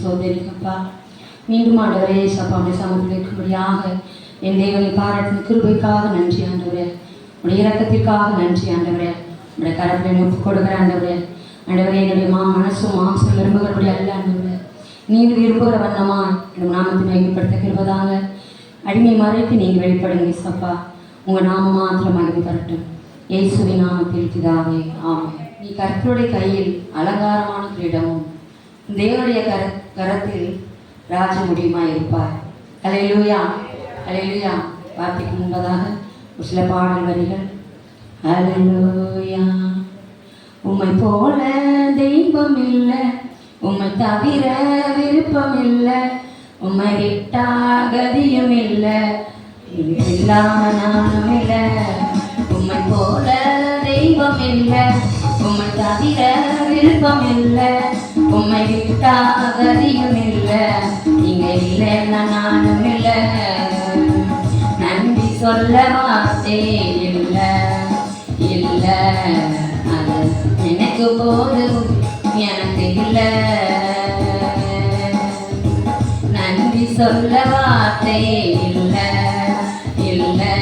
சோதரிக்கப்பா. மீண்டும் ஆண்டவரே சப்பாவுடைய சமத்தில் இருக்கும்படியாக என் தேவனை பாராட்டின கிருபைக்காக நன்றி ஆண்டவரே. உடைய இரக்கத்திற்காக நன்றி ஆண்டவரே. உடைய கரத்தில் ஒப்புக் கொடுக்குற ஆண்டவரே. ஆண்டவரே என்னுடைய மனசும் மாம்சம் விரும்புகிறபடி அல்ல ஆண்டவரே, நீங்கள் விரும்புகிற வண்ணமா என்னுடைய நாமத்தை மகிமைப்படுத்த கிருபதாங்க. அடிமை மறைத்து நீங்கள் வெளிப்படுங்க சப்பா. உங்கள் நாமம் மாத்திரம் மகிமை தரட்டும். இயேசுவின் நாமத்தில் பிதாவே ஆமென். நீ கர்த்தருடைய கையில் அலங்காரமான கிரீடமும் தேவனுடைய கரத்தில் ராஜ முடியுமாய் இருப்பார். அல்லேலூயா அல்லேலூயா. வார்த்தைக்கு முன்பதாக ஒரு சில பாடல் வரிகள். அல்லேலூயா. உம்மை போல தெய்வம் இல்லை, உம்மை தவிர விருப்பம் இல்லை, உம்மை விட்டா கதியும் இல்லை, இல்லாம நானும் இல்லை. உம்மை போல தெய்வம் இல்லை, உம்மை தவிர விருப்பம் இல்லை, உம்மை விட்டா கதியும் இல்லை, நீங்க இல்லைன்னா நானும் இல்லை. நன்றி சொல்ல வார்த்தை இல்லை இல்லை, அது எனக்கு போதும் எனக்கு இல்லை. நன்றி சொல்ல வார்த்தை இல்லை இல்லை,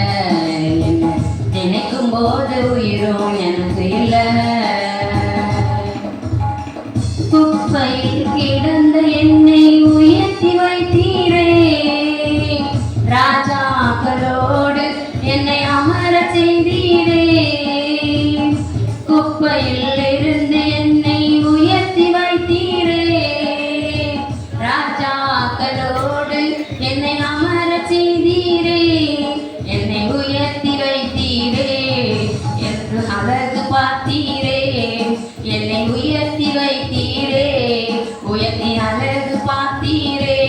நினைக்கும் போது உயிரும் எனக்கு இல்லை. குப்பையில் கிடந்த என்னை உயர்த்தி வைத்தீரே, ராஜாக்களோடு என்னை அமர செய்தீரே. குப்பையில் இருந்து என்னை உயர்த்தி வைத்தீரே, ராஜாக்களோடு என்னை அமர செய்தீரே. என்னை உயர்த்தி வைத்தீரே என்று அழகு பார்த்தீரே, என்னை உயர்த்தி வைத்தீரே, உயர்த்தி அழகு பார்த்தீரே.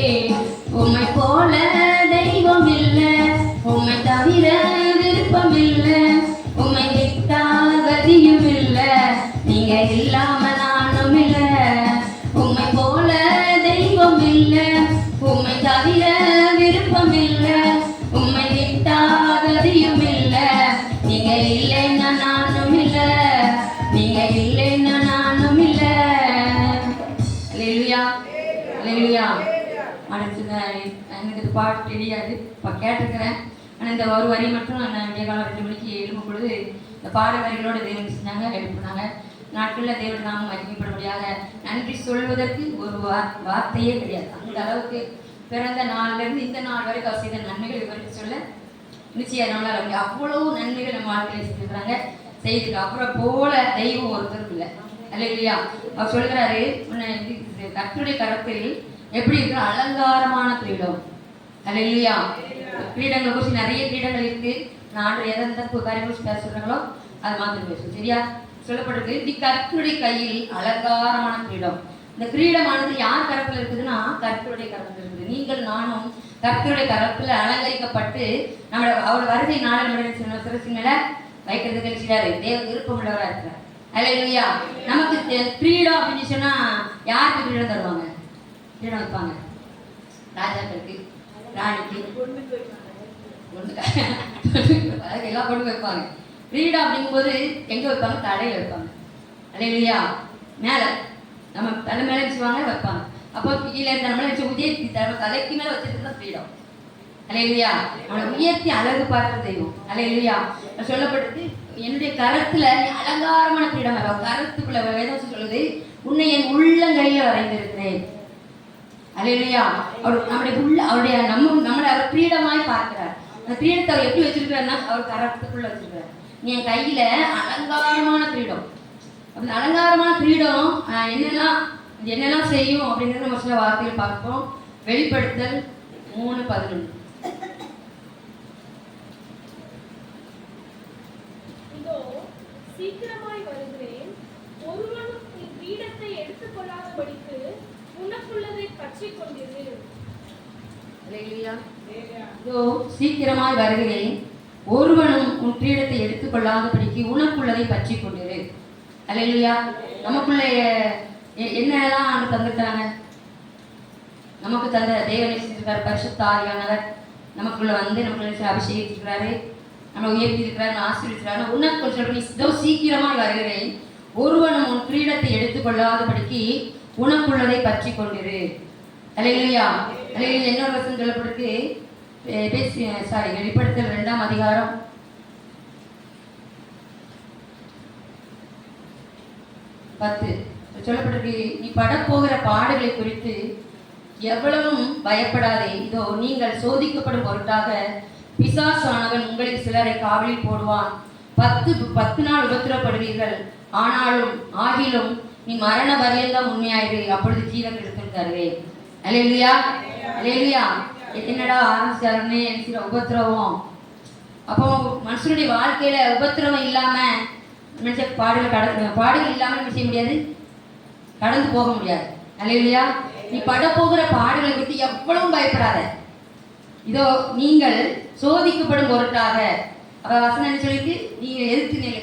உம்மை போல தெய்வம் இல்லை, உம்மை தவிர விருப்பம் இல்லை, உம்மை விட்டா கதியும் இல்லை, நீங்க இல்லாம நானும் இல்லை. உம்மை போல தெய்வம் இல்லை, உம்மை தவிர விருப்பம் இல்லை, உம்மை விட்டா கதியும் இல்லை, நீங்க இல்லைன்னா நானும் இல்லை, நீங்க இல்லைன்னா நானும் இல்லை. அல்லேலூயா அல்லேலூயா. அடுத்தது எனக்கு இது பாட்டு தெரியாது, இப்போ கேட்டிருக்கிறேன். ஆனால் இந்த ஒரு வரி மட்டும் நான் விடிய காலம் 2 மணிக்கு எழுப்பும் பொழுது இந்த பாட வரிகளோடு தேவன் செஞ்சாங்க, எழுப்புனாங்க. நாட்களில் தேவன் நாமம் மகிமைப்படும்படியாக நன்றி சொல்வதற்கு ஒரு வார்த்தையே கிடையாது. அந்த அளவுக்கு பிறந்த நாளிலிருந்து இந்த நாள் வரைக்கும் அவர் செய்த நன்மைகள் விவரித்து சொல்ல நிச்சயம் நம்மளால் அவ்வளோ நன்மைகள் நம்ம வாழ்க்கையில் செஞ்சுருக்கிறாங்க. செய்துக்கு அப்புறம் போல தெய்வம் ஒருத்தரும் இல்லை. அல்லேலூயா. அவர் சொல்கிறாரு, கர்த்தருடைய கரத்தில் எப்படி இருக்கு அலங்காரமான கிரீடம். அல்லேலூயா. கிரீடங்களை குறித்து நிறைய கிரீடங்கள் இருக்கு. நான் எந்த காரியம் குறித்து பேச சொல்றாங்களோ அது மாத்திரம் பேசும். சரியா சொல்லப்பட்டிருக்கு, தி கர்த்தருடைய கையில் அலங்காரமான கிரீடம். இந்த கிரீடமானது யார் கரத்தில் இருக்குதுன்னா கர்த்தருடைய கரத்தில் இருக்குது. நீங்கள் நானும் கர்த்தருடைய கரத்தில் அலங்கரிக்கப்பட்டு நம்மளோட அவர் வருகை நாளை சிறசின் மேல வைக்கிறது கழிச்சாரு. தேவ விருப்பம் உள்ளவராக இருக்கிறார். அல்லேலூயா. நமக்கு கிரீடம் அப்படின்னு சொன்னா யாருக்கு கிரீடம் தருவாங்க? கிரீடம் வைப்பாங்க ராஜாக்களுக்கு, ராணிக்கு, எல்லாம் கொண்டு வைப்பாங்க. கிரீடம் அப்படிங்கும்போது எங்க வைப்பாங்க? தலையில வைப்பாங்க. அல்லேலூயா. மேல நம்ம தலை மேல வச்சுவாங்க வைப்பாங்க. அப்போ கீழே இருந்த நம்மள வச்சு உயர்த்தி தலைக்கு மேல வச்சிருக்கிறதா கிரீடம். அல்லேலூயா. அவனை உயர்த்தி அழகு பார்க்க தெய்வம். அல்லேலூயா. சொல்லப்பட்டது, என்னுடைய கரத்துல அலங்காரமான கிரீடம். கரத்துக்குள்ள வேதம் சொல்லுது, உன்னை என் உள்ளங்கையில வரைந்திருக்கிறேன். அல்லேலூயா. அவர் அவருடைய நம்மளை அவர் கிரீடமாய் பார்க்கிறார். அந்த கிரீடத்தை அவர் எப்படி வச்சிருக்கிறாருன்னா அவர் கரத்துக்குள்ள வச்சிருக்கிறார். நீ என் கையில அலங்காரமான கிரீடம். அப்படி அலங்காரமான கிரீடம் என்னெல்லாம் செய்யும் அப்படிங்கிறது நம்ம சில வார்த்தைகள் பார்ப்போம். வெளிப்படுத்தல் 3:11. சீக்கிரமாய் வருகிறேன், ஒருவனும் நீ கிரீடத்தை எடுத்துக் கொள்ளாதபடிக்கு உனக்குள்ளதை பற்றிக் கொண்டிரு. அல்லேலூயா. இதோ சீக்கிரமாய் வருகிறேன், ஒருவனும் உன் கிரீடத்தை எடுத்துக் கொள்ளாதபடிக்கு உனக்குள்ளதை பற்றிக் கொண்டிரு. அல்லேலூயா. நமக்குள்ள என்னெல்லாம் தந்துட்டாங்க? நமக்கு தந்த தேவனை செஞ்சிருக்காரு, பரிசுத்த ஆவியானவர் நமக்குள்ள வந்து நமக்குள்ள அபிஷேகிச்சிருக்கிறாரு, நம்ம உயர்த்தி இருக்கிறாரு, ஆசீர்வதிக்கிறாரு. உனக்கு சொல்றேன், இதோ சீக்கிரமாய் வருகிறேன், ஒருவனும் உன் கிரீடத்தை எடுத்துக் கொள்ளாதபடிக்கு உனக்குள்ளதை பற்றி கொண்டிரு. அல்லேலூயா. அல்லேலூயா. இன்னொரு வசனம் சொல்லப்பட்டிருக்கு. வெளிப்படுத்தல் 2ஆம் அதிகாரம் 10 சொல்லப்பட்டிருக்கு. நீ படப்போகிற பாடுகளை குறித்து எவ்வளவும் பயப்படாதே. இதோ நீங்கள் சோதிக்கப்படும் பொருட்டாக பிசாசானவன் உங்களில் சிலரை காவலில் போடுவான். 10 நாள் உபத்திரப்படுவீர்கள். ஆகிலும் நீ மரண பரியந்தம் உண்மையாயிரு, அப்பொழுது ஜீவன் எடுத்து தருவேன். அல்லேலூயா. அல்லேலூயா. என்னடா ஆரம்பிச்சாருன்னு சில உபத்திரவம். அப்போ மனுஷனுடைய வாழ்க்கையில உபத்திரவம் இல்லாம மனுஷன் பாடுகள் இல்லாம என்ன செய்ய முடியாது, கடந்து போக முடியாது. அல்லேலூயா. நீ படப்போகிற பாடுகளை குறித்து எவ்வளவும் பயப்படாத. இதோ நீங்கள் சோதிக்கப்படும் பொருட்டாக. அவ வசனம் என்ன சொல்லிட்டு, நீ எதிர்த்து நெல்லு,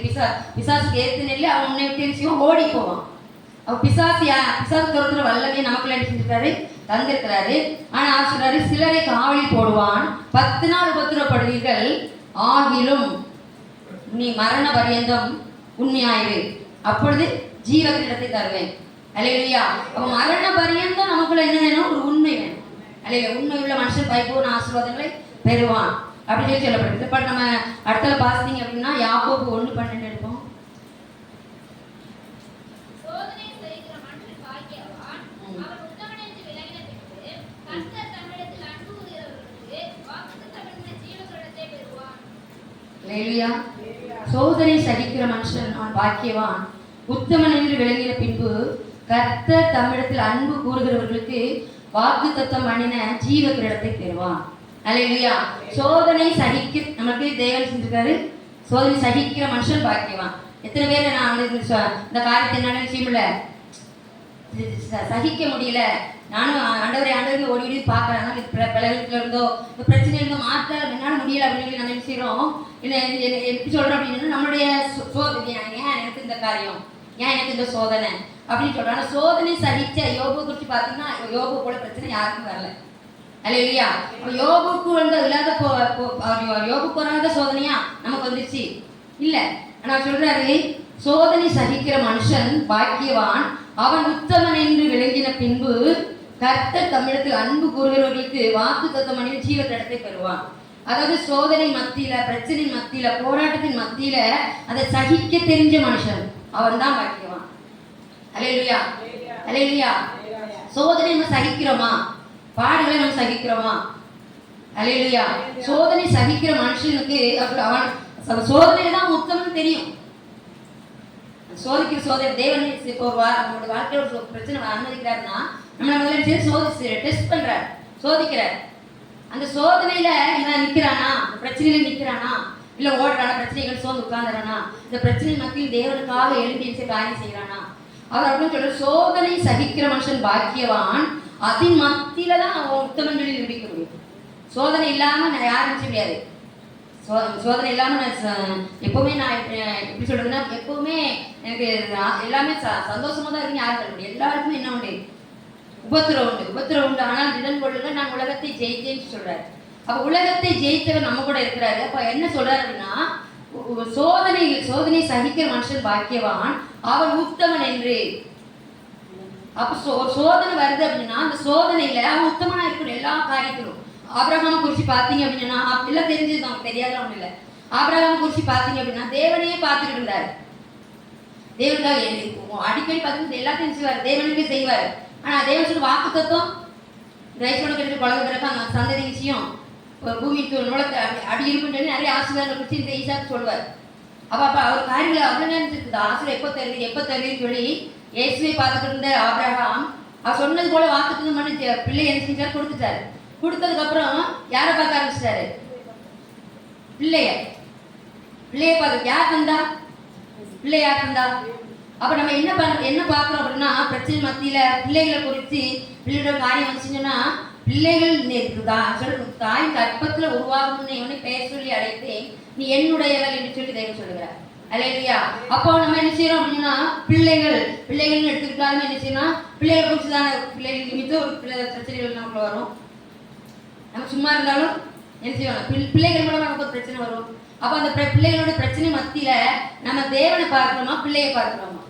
பிசாசுக்கு எதிர்த்து நெல்லு, அவன் உன்னை விட்டு விஷயம் ஓடி போவான். அவ பிசாசு துரத்துற வல்லமே நமக்குள்ள என்ன செஞ்சிருக்காரு, தந்திருக்கிறாரு. ஆனா சொல்றாரு, சிலரை காவலில் போடுவான். 10 நாள் உபத்திரப்படுவீர்கள். ஆகிலும் நீ மரண பரியந்தம் உண்மையாயிரு, அப்பொழுது ஜீவ கிரீடத்தை தருவேன். அல்லேலூயா. அப்ப மரண பரியந்தம் நமக்குள்ள என்ன வேணும், ஒரு உண்மை வேணும். அல்லேலூயா. உண்மை உள்ள மனுஷன் பரிபூர்ண ஆசீர்வாதங்களை பெறுவான் அப்படின்னு சொல்லி சொல்லப்படுது. இப்ப நம்ம அடுத்தல பாத்தீங்க அப்படின்னா யாக்கோபு 1:12 எடுப்போம். சோதனை சகிக்கிற மனுஷன் அவன் பாக்கியவான். உத்தமன் என்று விளங்கின பின்பு கர்த்தர் தம்மிடத்தில் அன்பு கூறுகிறவர்களுக்கு வாக்குத்தத்தம் பண்ணின ஜீவ கிரீடத்தை பெறுவான். அல்லேலூயா. சோதனை சகிக்க நமக்கு தேவன் செஞ்சிருக்காரு. சோதனை சகிக்கிற மனுஷன் பாக்கியவான். எத்தனை பேர் நான் இந்த காரியத்தை என்னால செய்யல, சகிக்க முடியல, நானும் ஆண்டவரை ஓடி பார்க்கறாங்க, பிளவுல இருந்தோ இந்த பிரச்சனை இருந்தோ மாற்ற என்னால் முடியல அப்படின்னு சொல்லி நம்ம என்ன செய்யறோம், எப்படி சொல்றோம் அப்படின்னா நம்மளுடைய சோதனை, ஏன் எனக்கு இந்த காரியம், ஏன் எனக்கு இந்த சோதனை அப்படின்னு சொல்றாங்க. சோதனை சகிச்ச யோபு குறித்து பார்த்தீங்கன்னா யோபு கூட பிரச்சனை யாருக்கும் வரல. அல்லேலூயா. யோபுக்கு வந்து இல்லாத யோபுக்கு வராத சோதனையா நமக்கு வந்துருச்சு இல்ல. ஆனா சொல்றாரு, சோதனை சகிக்கிற மனுஷன் பாக்கியவான், அவன் உத்தமன் என்று விளங்கின பின்பு கர்த்தர் தமிழத்தில் அன்பு கூறுகிறவர்களுக்கு வாக்கு தத்தம் பண்ணி ஜீவ கிரீடத்தை பெறுவான். அதாவது சோதனை மத்தியில, பிரச்சனை மத்தியில, போராட்டத்தின் மத்தியில அதை சகிக்க தெரிஞ்ச மனுஷன் அவன் தான் பாக்கியவான். அல்லேலூயா. அல்லேலூயா. சோதனை நம்ம சகிக்கிறோமா, பாடுகளை நம்ம சகிக்கிறோமா? அல்லேலூயா. சோதனை சகிக்கிற மனுஷனுக்கு அவன் சோதனை தான் உத்தமன் தெரியும். சோதிக்கிற சோதனை தேவன் நம்மளுடைய வாழ்க்கையில ஒரு பிரச்சனை அனுமதிக்கிறாருன்னா நம்மளை முதல்ல டெஸ்ட் பண்றார், சோதிக்கிறார். அந்த சோதனையில இவன் நிக்கிறானா, இந்த பிரச்சனையில நிக்கிறானா, இல்ல ஓடுறானா, பிரச்சனைகள் சோர்ந்து உட்கார்ந்துறானா, இந்த பிரச்சனை மத்தியில் தேவனுக்காக எழுதி காரியம் செய்யறானா, அவர் அப்படின்னு சொல்ற சோதனை சகிக்கிற மனுஷன் பாக்கியவான், அதன் மத்தியில தான் அவன் உத்தமன் சொல்லி நிரூபிக்க முடியும். சோதனை இல்லாம நான் யாரும் செய்ய முடியாது. சோதனை இல்லாம எப்பவுமே நான் எப்படி சொல்றதுன்னா, எப்பவுமே எனக்கு எல்லாமே சந்தோஷமா தான் இருக்குன்னு யாரும் சொல்ல முடியும். எல்லாருக்குமே என்ன உண்டு, உபத்திரம் உண்டு, உபத்திரம் உண்டு. ஆனால் திடன் கொள்ளுங்க, நான் உலகத்தை ஜெயிச்சேன்னு சொல்றாரு. அப்ப உலகத்தை ஜெயித்தவர் நம்ம கூட இருக்கிறாரு. அப்ப என்ன சொல்றாரு அப்படின்னா, சோதனை சகிக்கிற மனுஷன் பாக்கியவான், அவன் உத்தமன் என்று. அப்ப சோதனை வருது அப்படின்னா அந்த சோதனையில அவன் உத்தமனா இருக்கணும் எல்லா காரியத்திலும். ஆபிரகாம் குறிச்சு பார்த்தீங்க அப்படின்னா எல்லாம் தெரிஞ்சது, அவங்க தெரியாத ஒண்ணு இல்லை. ஆபிரகாம் குறிச்சு பார்த்தீங்க அப்படின்னா தேவனையே பார்த்துட்டு இருந்தாரு. தேவனுக்காக அடிக்கடி பார்த்து எல்லாத்தையும் செய்வார், தேவனுக்கு செய்வார். ஆனா தேவன் சொல்லி வாக்கு தத்துவம் ரைசோட கிடைக்கிற குழந்தை பிறகு அந்த சந்ததி விஷயம் பூமிக்கு நுழத்தை அடி இருக்குன்னு சொல்லி நிறைய ஆசீர்வாதங்களை குறித்து இந்த ஈசாக்கு சொல்லுவார். அப்ப அவர் காரியங்களை அவ்வளவு நேரம் இருக்குது, ஆசீர்வாதம் எப்போ தருவீன்னு சொல்லி இயேசுவை பார்த்துட்டு இருந்த ஆபிரகாம் அவர் சொன்னது போல வாக்குத்தத்தம் பண்ணி பிள்ளை என்ன செஞ்சார், கொடுத்துட்டாரு. கொடுத்ததுக்கு அப்புறம் யாரை பார்க்க ஆரம்பிச்சிட்டாரு, பிள்ளைய பார்த்து யார் தந்தா, பிள்ளை யார் தந்தா. அப்ப நம்ம என்ன பார்க்கிறோம் அப்படின்னா, பிரச்சனை மத்தியில பிள்ளைகளை குறித்து பிள்ளையோட காரியம் வச்சுங்கன்னா, பிள்ளைகள் தாய் கற்பத்துல உருவாகணும்னு இவனை பெயர் சொல்லி அழைத்தேன், நீ என்னுடையவள் என்று சொல்லி தேவன் சொல்லுகிறார். அல்லேலூயா. அப்போ நம்ம என்ன செய்யறோம் அப்படின்னா, பிள்ளைகள்னு எடுத்துக்கிட்டாலும் என்ன செய்யணும், பிள்ளைகளை குறிச்சுதான பிள்ளைகள் நிமித்தம் ஒரு பிரச்சனைகள் நமக்கு வரும். நம்ம சும்மா இருந்தாலும் என்ன செய்யணும், பிள்ளைகள் மூலமா நமக்கு ஒரு பிரச்சனை வரும். அப்ப அந்த பிள்ளைகளோட பிரச்சனை மத்தியில நம்ம தேவனை பார்க்கிறோமா, பிள்ளையை பார்க்கிறோமா?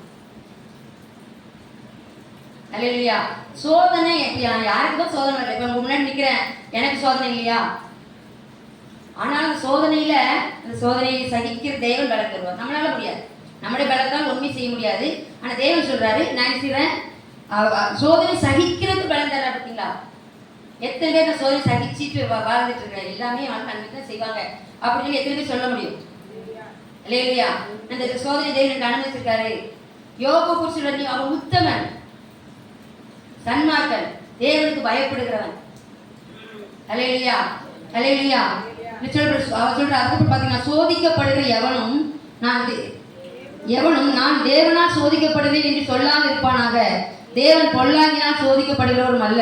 அல்லேலூயா. சோதனை யாருக்கு தான் சோதனை இல்லை. இப்போ முன்னாடி நிற்கிறேன், எனக்கு சோதனை இல்லையா? ஆனால் அந்த சோதனையில அந்த சோதனையை சகிக்கிற தேவன் பலம் தருவார். நம்மளால முடியாது, நம்முடைய பலத்தால் ஒன்றுமே செய்ய முடியாது. ஆனால் தேவன் சொல்றாரு, நான் செய்கிறேன் சோதனை சகிக்கிறது பலம் தர. பார்த்தீங்களா? எத்தனை பேர் நான் சோதனை சகிச்சுட்டு வாழ்ந்துட்டு இருக்கிறேன், எல்லாமே அவன் நன்மைக்கு தான் செய்வாங்க அப்படின்னு எத்தனை பேர் சொல்ல முடியும்? இல்லையா? அந்த சோதனை தேவன் அனுமதிச்சிருக்காரு. யோபு புருஷன் அவன் உத்தமன், சன்மார்க்கன், தேவனுக்கு பயப்படுகிறவன். அல்லேலூயா, அல்லேலூயா. அவர் சொல்ற அதுக்கப்புறம் பார்த்தீங்கன்னா, சோதிக்கப்படுகிற எவனும் நான் தேவனால் சோதிக்கப்படுவேன் என்று சொல்லாமல் இருப்பானாக. தேவன் பொல்லாங்கினால் சோதிக்கப்படுகிறவரும் அல்ல,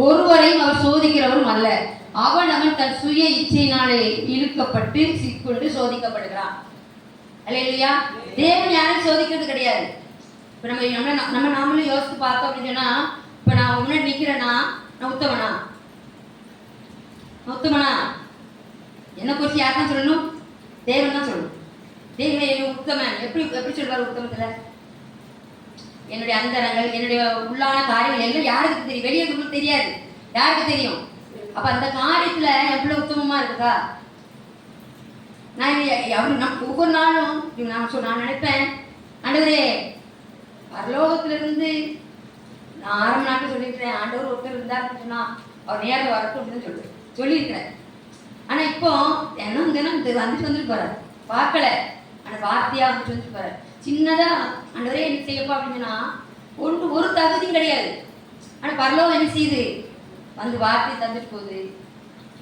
ஒருவரையும் அவர் சோதிக்கிறவரும் அல்ல. அவன் தன் சுய இச்சையினாலே இழுக்கப்பட்டு சிக்கொண்டு சோதிக்கப்படுகிறான். அல்லேலூயா. தேவன் யாரும் சோதிக்கிறது கிடையாது. இப்போ நம்ம நாமளும் யோசித்து பார்த்தோம் அப்படின்னு சொன்னா, இப்போ நான் முன்னாடி நிற்கிறேன்னா நான் உத்தமனா? என்ன குறித்து யார் தான் சொல்லணும்? தேவன் தான் சொல்லணும். தேவனை உத்தமன் எப்படி சொல்வார்? உத்தமத்துல என்னுடைய அந்தரங்கள், என்னுடைய உள்ளான காரியங்கள் எல்லாம் யாருக்கு தெரியும்? வெளியே தெரியாது, யாருக்கு தெரியும்? அப்ப அந்த காரியத்துல எவ்வளவு உத்தமமா இருக்குதா? நான் ஒவ்வொரு நாளும் நான் நினைப்பேன், ஆண்டவரே பரலோகத்திலிருந்து நான் ஆரம்ப நாட்கள் சொல்லியிருக்கிறேன், ஆண்டவர் ஒருத்தர் இருந்தாருன்னு சொன்னா அவர் நேரில் வரட்டும் அப்படின்னு சொல்லியிருக்கிறேன். ஆனா இப்போ தினம் வந்துட்டு போறாரு, பார்க்கல, ஆனா வார்த்தையா வந்துட்டு போறாரு. சின்னதா ஆண்டவரே என்ன செய்யப்பா அப்படின்னா ஒரு தகுதியும் கிடையாது. ஆனா பரலோகம் என்ன செய்யுது? வந்து வார்த்தையை தந்துட்டு போகுது.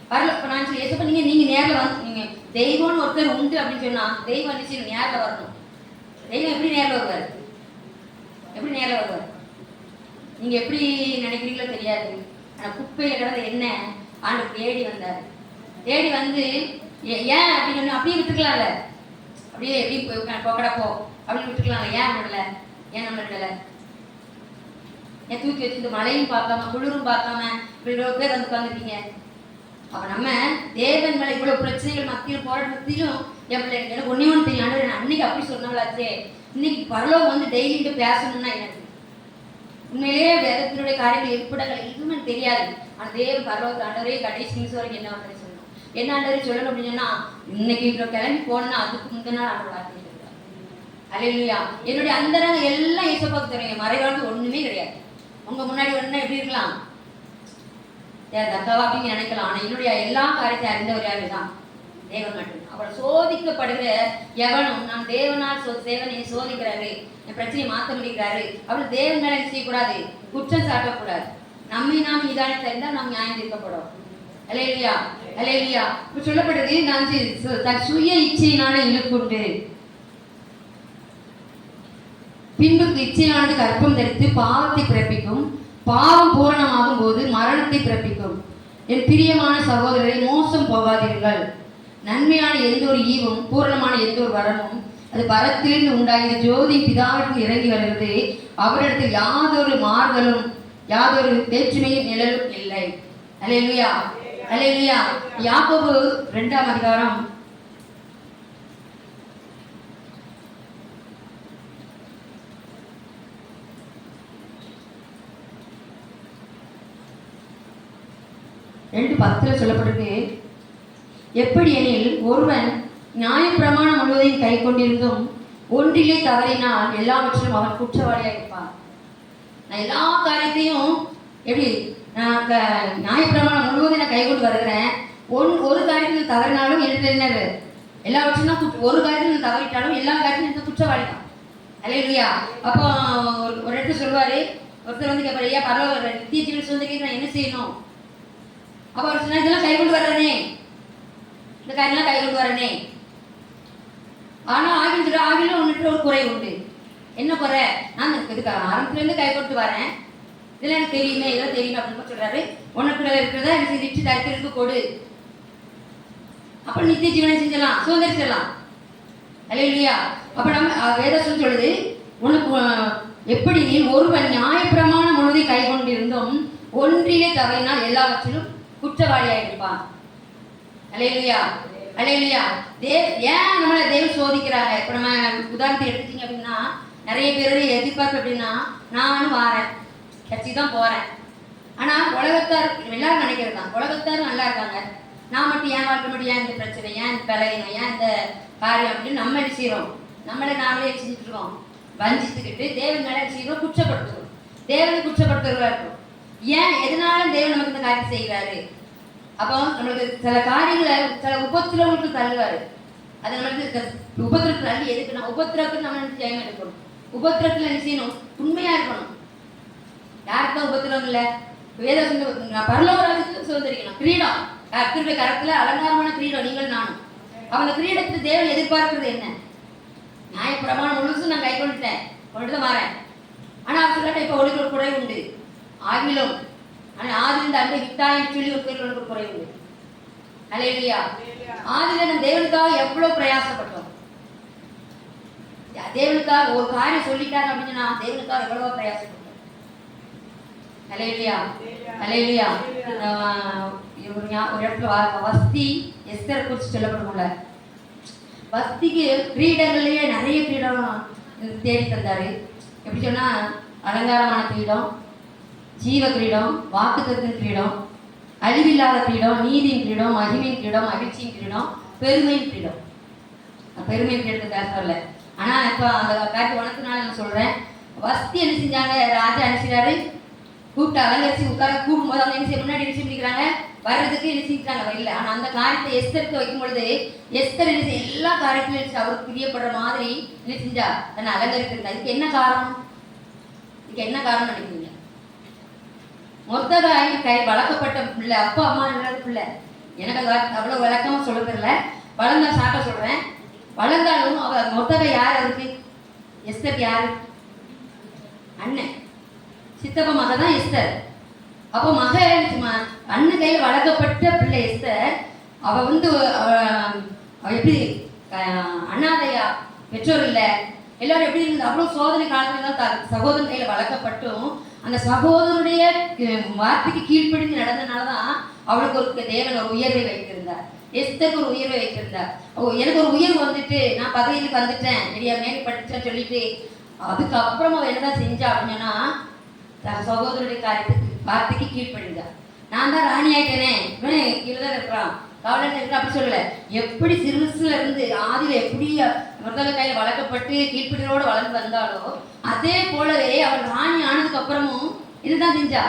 இப்போ நான் ஏசப்பா நீங்க நேரில் வந்து நீங்க தெய்வம்னு ஒருத்தர் உண்டு அப்படின்னு சொன்னா தெய்வம் என்ன செய்யணும்? நேரில் வரணும். தெய்வம் எப்படி நேரில் வருவார்? நீங்க எப்படி நினைக்கிறீங்களோ தெரியாது. ஆனா குப்பையில கிடந்த என்ன ஆண்டு தேடி வந்தார். தேடி வந்து ஏன் அப்படின்னு அப்படியே விட்டுக்கலாம்ல, அப்படியே எப்படி போக்கடப்போ அப்படின்னு விட்டுக்கலாம்ல. ஏன் நம்ம விடல? ஏன் தூக்கி வச்சுட்டு மழையும் பார்க்காம குளிரும் பார்க்காம இப்படி இவ்வளோ பேர் வந்து உட்காந்துருக்கீங்க? அப்ப நம்ம தேவன் மேல இவ்வளவு பிரச்சனைகள் மத்தியில் போராட்டத்திலும் என் பிள்ளைங்க எனக்கு ஒன்னே ஒன்று தெரியும், ஆண்டவரே அன்னைக்கு அப்படி சொன்னாங்களாச்சே, இன்னைக்கு பரலோகம் வந்து டெய்லிட்டு பேசணும்னா எனக்கு உண்மையிலேயே வேதத்தினுடைய காரியங்கள் ஏற்படங்கள் எதுவுமே தெரியாது. ஆனா தேவன் பரலோகத்து ஆண்டவரே கடைசி நிமிஷம் வரைக்கும் என்ன ஆண்டவரே சொல்லணும், என்ன ஆண்டவரே சொல்லணும் அப்படின்னு சொன்னா, இன்னைக்கு இவ்வளோ கிளம்பி போனா அதுக்கு முந்தின நாள் ஆண்டவர் வார்த்தை சொல்றாரு. அல்லேலூயா. என்னுடைய அந்தரங்க எல்லாம் ஏசப்பாக்கு தெரியும், மறைவானது ஒண்ணுமே கிடையாது. உங்க முன்னாடி ஒண்ணு எப்படி இருக்கலாம், தக்காவா அப்படின்னு நினைக்கலாம். ஆனா என்னுடைய எல்லா காரியத்தை அறிந்தவர் யாரு தான்? தேவன் மட்டும். அப்புறம் சோதிக்கப்படுகிற எவனும் நான் தேவனால் தேவன் என்னை சோதிக்கிறாரு, என் பிரச்சனையை மாற்ற முடிக்கிறாரு அப்படி தேவன் மேல செய்யக்கூடாது, குற்றம் சாட்டக்கூடாது. நம்மை நாம் இதானே தெரிந்தால் நாம் நியாயம் தீர்க்கப்படும். அல்லேலூயா, அல்லேலூயா. இப்ப சொல்லப்படுது, நான் தன் சுய இச்சையினால இழுக்குண்டு பின்பு இச்சையானது கற்பம் தரித்து பாவத்தை பிறப்பிக்கும், பாவம் பூரணமாகும் போது மரணத்தை பிறப்பிக்கும். என் பிரியமான சகோதரரை மோசம் போகாதீர்கள். நன்மையான எந்த ஒரு ஈவும் பூரணமான எந்த ஒரு வரமும் அது பரத்திலிருந்து உண்டாகிய ஜோதி பிதாவிற்கு இறங்கி வருகிறது. அவரிடத்தில் யாதொரு மாறுதலும் யாதொரு வேற்றுமையும் நிழலும் இல்லை. அல்லேலூயா, அல்லேலூயா. யாக்கோபு 2ஆம் அதிகாரம் 2:10 சொல்லப்பட்டிருக்கு, எப்படி எனில் ஒருவன் நியாயப்பிரமாணம் முழுவதையும் கை கொண்டிருந்தும் ஒன்றிலே தவறினால் எல்லாவற்றிலும் அவன் குற்றவாளியாக இருப்பான். நான் எல்லா காரியத்தையும் எப்படி நான் நியாயப்பிரமாணம் முழுவதையும் நான் கை கொண்டு வருகிறேன், ஒரு காரியத்தில் தவறினாலும் என்னது எல்லாவற்றிலும் ஒரு காரியத்தில் தவறிட்டாலும் எல்லா காரியத்திலும் குற்றவாளி தான். அல்லேலூயா. அப்போ ஒரு இடத்துல சொல்வாரு, ஒருத்தர் வந்து கேட்பாரு, ஐயா பரவாயில்ல நித்திய ஜீவன் சுதந்திரிக்க நான் என்ன செய்யணும்? அப்போ அவர் சொன்னா இதெல்லாம் கை கொண்டு வர்றனே, இந்த காரியெல்லாம் கை கொண்டு வரனே. ஆனா ஆகிலும் ஒன்றுட்டு ஒரு குறை உண்டு. என்ன குறை? நான் இதுக்கு ஆரம்பத்துலேருந்து கை கொண்டு வரேன், இதெல்லாம் எனக்கு தெரியுமே, இதெல்லாம் தெரியுமே அப்படின்னு சொல்றாரு. உனக்கு இருக்கிறதா எனக்கு திட்டு தரித்திற்கு கொடு, அப்ப நித்திய ஜீவனை செஞ்சலாம், சுதந்திரிச்சிடலாம். அல்லேலூயா. அப்ப நம்ம வேதம் சொல்லுது, உனக்கு எப்படி நீ ஒருவன் நியாயப்பிரமாணம் முழுவதையும் கை கொண்டிருந்தும் ஒன்றிலே தவறினால் எல்லாவற்றிலும் குற்றவாளியாக இருப்பான். அல்லேலூயா, அல்லேலூயா. ஏன் நம்மளை தேவன் சோதிக்கிறாங்க? இப்போ நம்ம உதாரணத்தை எடுத்துட்டீங்க அப்படின்னா, நிறைய பேருடைய எதிர்பார்ப்பு அப்படின்னா, நானும் வாரேன், சர்ச்சுக்கு தான் போகிறேன். ஆனால் உலகத்தார் எல்லாரும் நினைக்கிறது தான், உலகத்தாரும் நல்லா இருக்காங்க, நான் மட்டும் ஏன் வாழ்க்கை மட்டும் ஏன் இந்த பிரச்சனை, ஏன் இந்த பலகீனம், ஏன் இந்த காரியம் அப்படின்னு நம்ம என்ன செய்கிறோம், நம்மளை நாமளே செஞ்சுட்டு இருக்கோம். வஞ்சித்துக்கிட்டு தேவன் மேலே செய்கிறோம், குற்றப்படுத்துகிறோம், தேவனை குற்றப்படுத்துகிறதா இருக்கும். ஏன் எதனால தேவன் நமக்கு இந்த காரியம் செய்கிறாரு? அப்போ நம்மளுக்கு சில காரியங்களை சில உபத்திரவங்களுக்கு தள்ளுவார். அது நம்மளுக்கு உபத்திரத்தில் தள்ளி எதுக்கு நம்ம உபத்திரத்துக்கு நம்ம ஜெயம் எடுக்கணும். உபத்திரத்தில் என்ன செய்யணும்? உண்மையாக இருக்கணும். யாருக்கு தான் உபத்திரம் இல்லை? பரலோகத்துக்கு சுதந்திரிக்கணும். கிரீடம் கர்த்தருடைய கரத்துல அலங்காரமான கிரீடம் நீங்கள் நானும். அவங்க கிரீடத்தை தேவன் எதிர்பார்க்கிறது என்ன? நியாயப்பிரமாணம் முழுசும் நான் கை கொண்டு தான் வரேன். ஆனால் அவர் சொல்லிட்டு இப்போ ஒழுங்கு ஒரு குறை உண்டு ஆகிலும், ஆனால் ஆதிலிருந்து அண்டை விட்டாயின்னு சொல்லி ஒரு பேர் ஒரு குறை உண்டு. அல்லேலூயா. ஆதில நம்ம தேவனுக்காக எவ்வளவு பிரயாசப்பட்டோம். தேவனுக்காக ஒரு காரியம் சொல்லிட்டாங்க அப்படின்னா தேவனுக்காக எவ்வளவோ பிரயாசப்பட்டோம். அல்லேலூயா, அல்லேலூயா. ஒரு இடத்துல வஸ்தி எஸ்தர் குறித்து சொல்லப்படும்ல, வஸ்திக்கு கிரீடங்கள்லேயே நிறைய கிரீடம் தேடி தந்தாரு. எப்படி சொன்னா, அலங்காரமான கிரீடம், ஜீவ கிரீடம், வாக்குத்தத்தின் கிரீடம், அழிவில்லாத கிரீடம், நீதியின் கிரீடம், மகிமையின் கிரீடம், மகிழ்ச்சியின் கிரீடம், பெருமையின் கிரீடம். பெருமையின் கிரீடத்துக்காக சொல்லல, ஆனா இப்போ அந்த காட்டு உனக்குனால நான் சொல்றேன். வஸ்தி என்ன செஞ்சாங்க? ராஜா என்ன செய்றாரு? கூப்பிட்டு அலங்கரிச்சு உட்கார கூப்பிடும்போது அவங்க என்ன செய்ய முன்னாடி என்ன செஞ்சுக்கிறாங்க? வர்றதுக்கு என்ன செஞ்சுட்டாங்க இல்லை. ஆனால் அந்த காரியத்தை எஸ்தருக்கு வைக்கும் பொழுது எஸ்தர் என்ன செய்ய எல்லா காரியத்திலும் அவருக்கு பிரியப்படுற மாதிரி என்ன செஞ்சா தன்னை அலங்கரித்திருந்தா. இதுக்கு என்ன காரணம்? இதுக்கு என்ன காரணம் நினைக்கிறீங்க? மொர்தெகாய் கை வளர்க்கப்பட்ட பிள்ளை, அப்பா அம்மா இல்லாத பிள்ளை. எனக்கு அவ்வளோ விளக்கமா சொல்ல தெரியல, வளர்ந்தா சாக்க சொல்றேன். வளர்ந்தாலும் அவ மொர்தெகாய் யார்? அவருக்கு எஸ்தர் யாரு? அண்ணன், சித்தப்பா மக தான் எஸ்தர். அப்போ மக அண்ணன் கையில் வளர்க்கப்பட்ட பிள்ளை எஸ்தர். அவ அவ எப்படி அண்ணாதையா, பெற்றோர் இல்லை, எல்லாரும் எப்படி இருந்தது? அவ்வளோ சோதனை காலத்துல தான் சகோதரன் கையில் வளர்க்கப்பட்டும் அந்த சகோதரனுடைய வார்த்தைக்கு கீழ்ப்படிந்து நடந்ததுனாலதான் அவளுக்கு ஒரு தேவன் ஒரு உயர்வை வைத்திருந்தார். எஸ்தருக்கு ஒரு உயர்வை வைத்திருந்தார். எனக்கு ஒரு உயர்வு வந்துட்டு நான் பதவியிலுக்கு வந்துட்டேன், நிறைய மேலே படிச்சேன்னு சொல்லிட்டு அதுக்கப்புறம் அவ என்னதான் செஞ்சா அப்படின்னா சகோதரருடைய காரியத்துக்கு வார்த்தைக்கு கீழ்ப்படிந்தார். நான் தான் ராணி ஆயிட்டேனே, இவன் கீழதான் இருக்கிறான், கவலை இருக்கிற அப்படி சொல்லல. எப்படி சிறுசுல இருந்து ஆதியில எப்படி மொர்தெகாய் கையில வளர்க்கப்பட்டு கீழ்ப்படியோடு வளர்ந்து வந்தாலோ அதே போலவே அவள் ராணி ஆனதுக்கு அப்புறமும் இதுதான் செஞ்சா,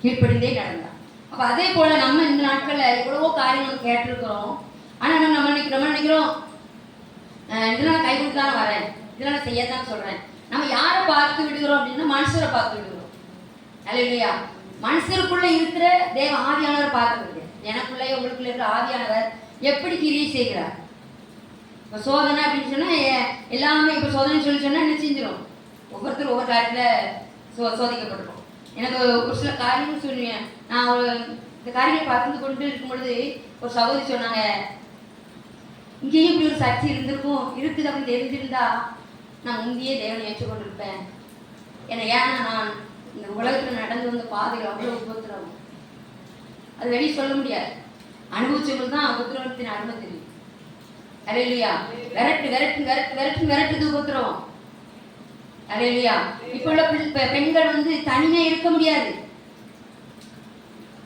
கீழ்ப்படிந்தே நடந்தா. அப்ப அதே போல நம்ம இந்த நாட்கள்ல எவ்வளவோ காரியங்கள் கேட்டிருக்கிறோம். ஆனா நம்ம நினைக்கிறோம் இதெல்லாம் நான் கை கொடுத்தாலும் வரேன், இதெல்லாம் நான் செய்யத்தான் சொல்றேன். நம்ம யாரை பார்த்து விடுகிறோம் அப்படின்னா மனுஷரை பார்த்து விடுகிறோம். அல்லேலூயா. மனுஷருக்குள்ள இருக்கிற தேவ ஆவியானவர் பார்க்கறது, எனக்குள்ளே உங்களுக்குள்ள இருக்கிற ஆவியானவர் எப்படி கிரியை செய்கிறார். இப்போ சோதனை அப்படின்னு சொன்னா எல்லாமே இப்போ சோதனை சொல்லி சொன்னா என்ன செஞ்சிடும்? ஒவ்வொருத்தரும் ஒவ்வொரு காரியத்தில் சோதிக்கப்பட்டிருக்கோம். எனக்கு ஒரு சில காரியங்கள் சொல்லுவேன். நான் இந்த காரியங்களை பகிர்ந்து கொண்டு இருக்கும் பொழுது ஒரு சகோதரி சொன்னாங்க, இங்கேயும் இப்படி ஒரு சர்ச்சை இருக்குது அப்படின்னு தெரிஞ்சிருந்தா நான் முந்தையே தேவனை ஏற்றுக்கொண்டு இருப்பேன். ஏன்னா நான் இந்த உலகத்தில் நடந்து வந்த பாதைகள் அவ்வளோ உபத்திரவம், அது வெளியே சொல்ல முடியாது. அனுபவிச்சவங்களுக்கு தான் உபத்திரவத்தின் அருமை தெரியும். அல்லேலூயா. விரட்டு உபத்திரவம். அல்லேலூயா. இப்போ உள்ள பெண்கள் தனியா இருக்க முடியாது.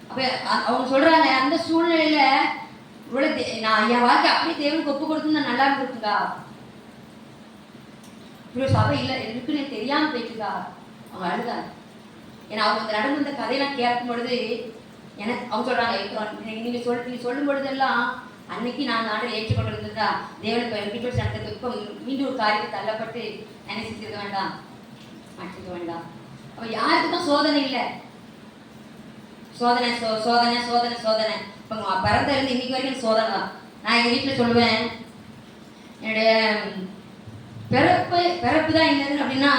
அப்ப அவங்க சொல்றாங்க, அந்த சூழ்நிலையில நான் என் வாழ்க்கை அப்படியே தேவனுக்கு ஒப்பு கொடுத்து நல்லா இருந்திருக்குங்கா, இப்படி சபை இல்லை இருக்குன்னு தெரியாம போயிட்டுக்கா. அவங்க அழுதாங்க. ஏன்னா அவங்க நடந்து வந்த கதையெல்லாம் கேட்கும் பொழுது எனக்கு அவங்க சொல்றாங்க, நீங்க சொல்லும் பொழுதெல்லாம் அன்னைக்கு நான் ஆண்டை ஏற்றுக்கொண்டு இருந்ததா தேவனுக்கு எப்படி நடந்தது, இப்போ மீண்டும் ஒரு காரியத்தை தள்ளப்பட்டு என்ன செஞ்சிருக்க வேண்டாம், மாற்றிக்க வேண்டாம். அப்ப யாருக்குதான் சோதனை இல்லை? சோதனை சோதனை சோதனை சோதனை. இப்போ பிறந்த இருந்து இன்னைக்கு வரைக்கும் சோதனை தான். நான் எங்கள் வீட்டில் சொல்லுவேன், என்னுடைய பிறப்பு தான் என்னது அப்படின்னா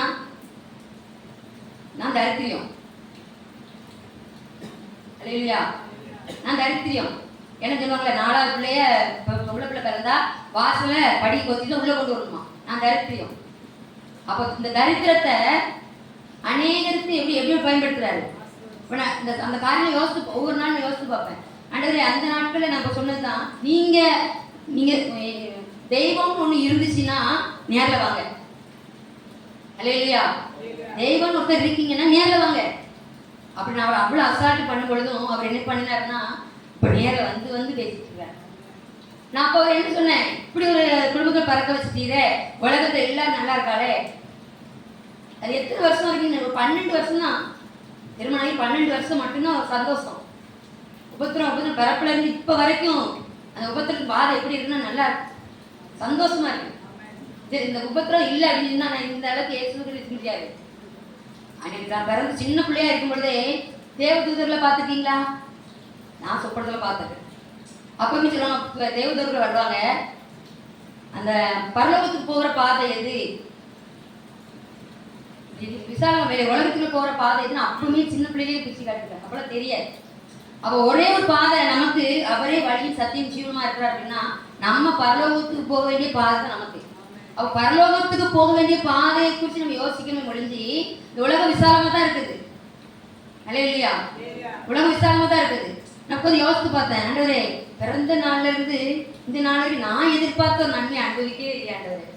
நான் தரித்திரியம். இல்லையா? நான் தரித்திரியம். என்ன சொல்லுவாங்களே, 4வது பிள்ளைய பொம்பளை பிள்ளை பிறந்தா வாசல படி கொத்திட்டு உள்ள கொண்டு வரணுமா. நான் தரித்திரியம். அப்போ இந்த தரித்திரத்தை அநேகருக்கு எப்படி பயன்படுத்துறாரு. இப்போ நான் அந்த காரியம் யோசித்து ஒவ்வொரு நாளும் யோசித்து பார்ப்பேன். ஆண்டவரே, அந்த நாட்களில் நம்ம சொன்னதுதான், நீங்க தெய்வம்னு ஒன்று இருந்துச்சுன்னா நேரில் வாங்க. அல்லேலூயா. தெய்வம்னு ஒருத்தர் இருக்கீங்கன்னா நேரில் வாங்க. அப்படி நான் அவர் அவ்வளோ அசால்ட்டு பண்ணும் பொழுதும் அவர் என்ன பண்ணினாருன்னா இப்போ நேரில் வந்து பேசிட்டு இருக்காரு. நான் அப்போ அவர் என்ன சொன்னேன், இப்படி ஒரு குடும்பத்தை பறக்க வச்சுட்டீரே, உலகத்தை எல்லாரும் நல்லா இருக்காளே. அது எத்தனை வருஷம் வரைக்கும்? ஒரு 12 வருஷம் தான் திருமணம். 12 வருஷம் மட்டும்தான் ஒரு சந்தோஷம். உபத்திரம் பிறப்புல இருந்து இப்போ வரைக்கும் அந்த உபத்திரத்து பாதை எப்படி இருக்குன்னா நல்லா இருக்கு, சந்தோஷமா இருக்கு. சரி, இந்த உபத்திரம் இல்லை அப்படின்னா நான் இந்த அளவுக்கு ஏசுவது இருக்க முடியாது. அன்னைக்கு நான் பிறந்து சின்ன பிள்ளையா இருக்கும் பொழுதே தேவதூதர்களை பார்த்துட்டீங்களா? நான் சொப்படத்தில் பார்த்துருக்கேன். அப்பவுமே சொல்லுவாங்க, தேவதூதர்கள் வருவாங்க, அந்த பரலோகத்துக்கு போகிற பாதை எது, விசாலம் வேலை உலகத்துக்கு போகிற பாதை எதுன்னு அப்பவுமே சின்ன பிள்ளையிலேயே பிரிச்சு காட்டுறாங்க. அப்பெல்லாம் தெரியாது. அப்போ ஒரே ஒரு பாதை நமக்கு, அவரே வழியும் சத்தியம் ஜீவனமா இருக்கிறார் அப்படின்னா நம்ம பரலோகத்துக்கு போக வேண்டிய பாதை தான் நமக்கு. அப்போ பரலோகத்துக்கு போக வேண்டிய பாதையை குறித்து நம்ம யோசிக்கணும் முடிஞ்சு. இந்த உலகம் விசாலமா தான் இருக்குது, இல்லையா? உலகம் விசாலமா தான் இருக்குது. நான் கொஞ்சம் யோசித்து பார்த்தேன், ஆண்டவரே பிறந்த நாள்ல இருந்து இந்த நாள் வரைக்கும் நான் எதிர்பார்த்த ஒரு நன்மை அனுபவிக்கவே இல்லை ஆண்டவரே.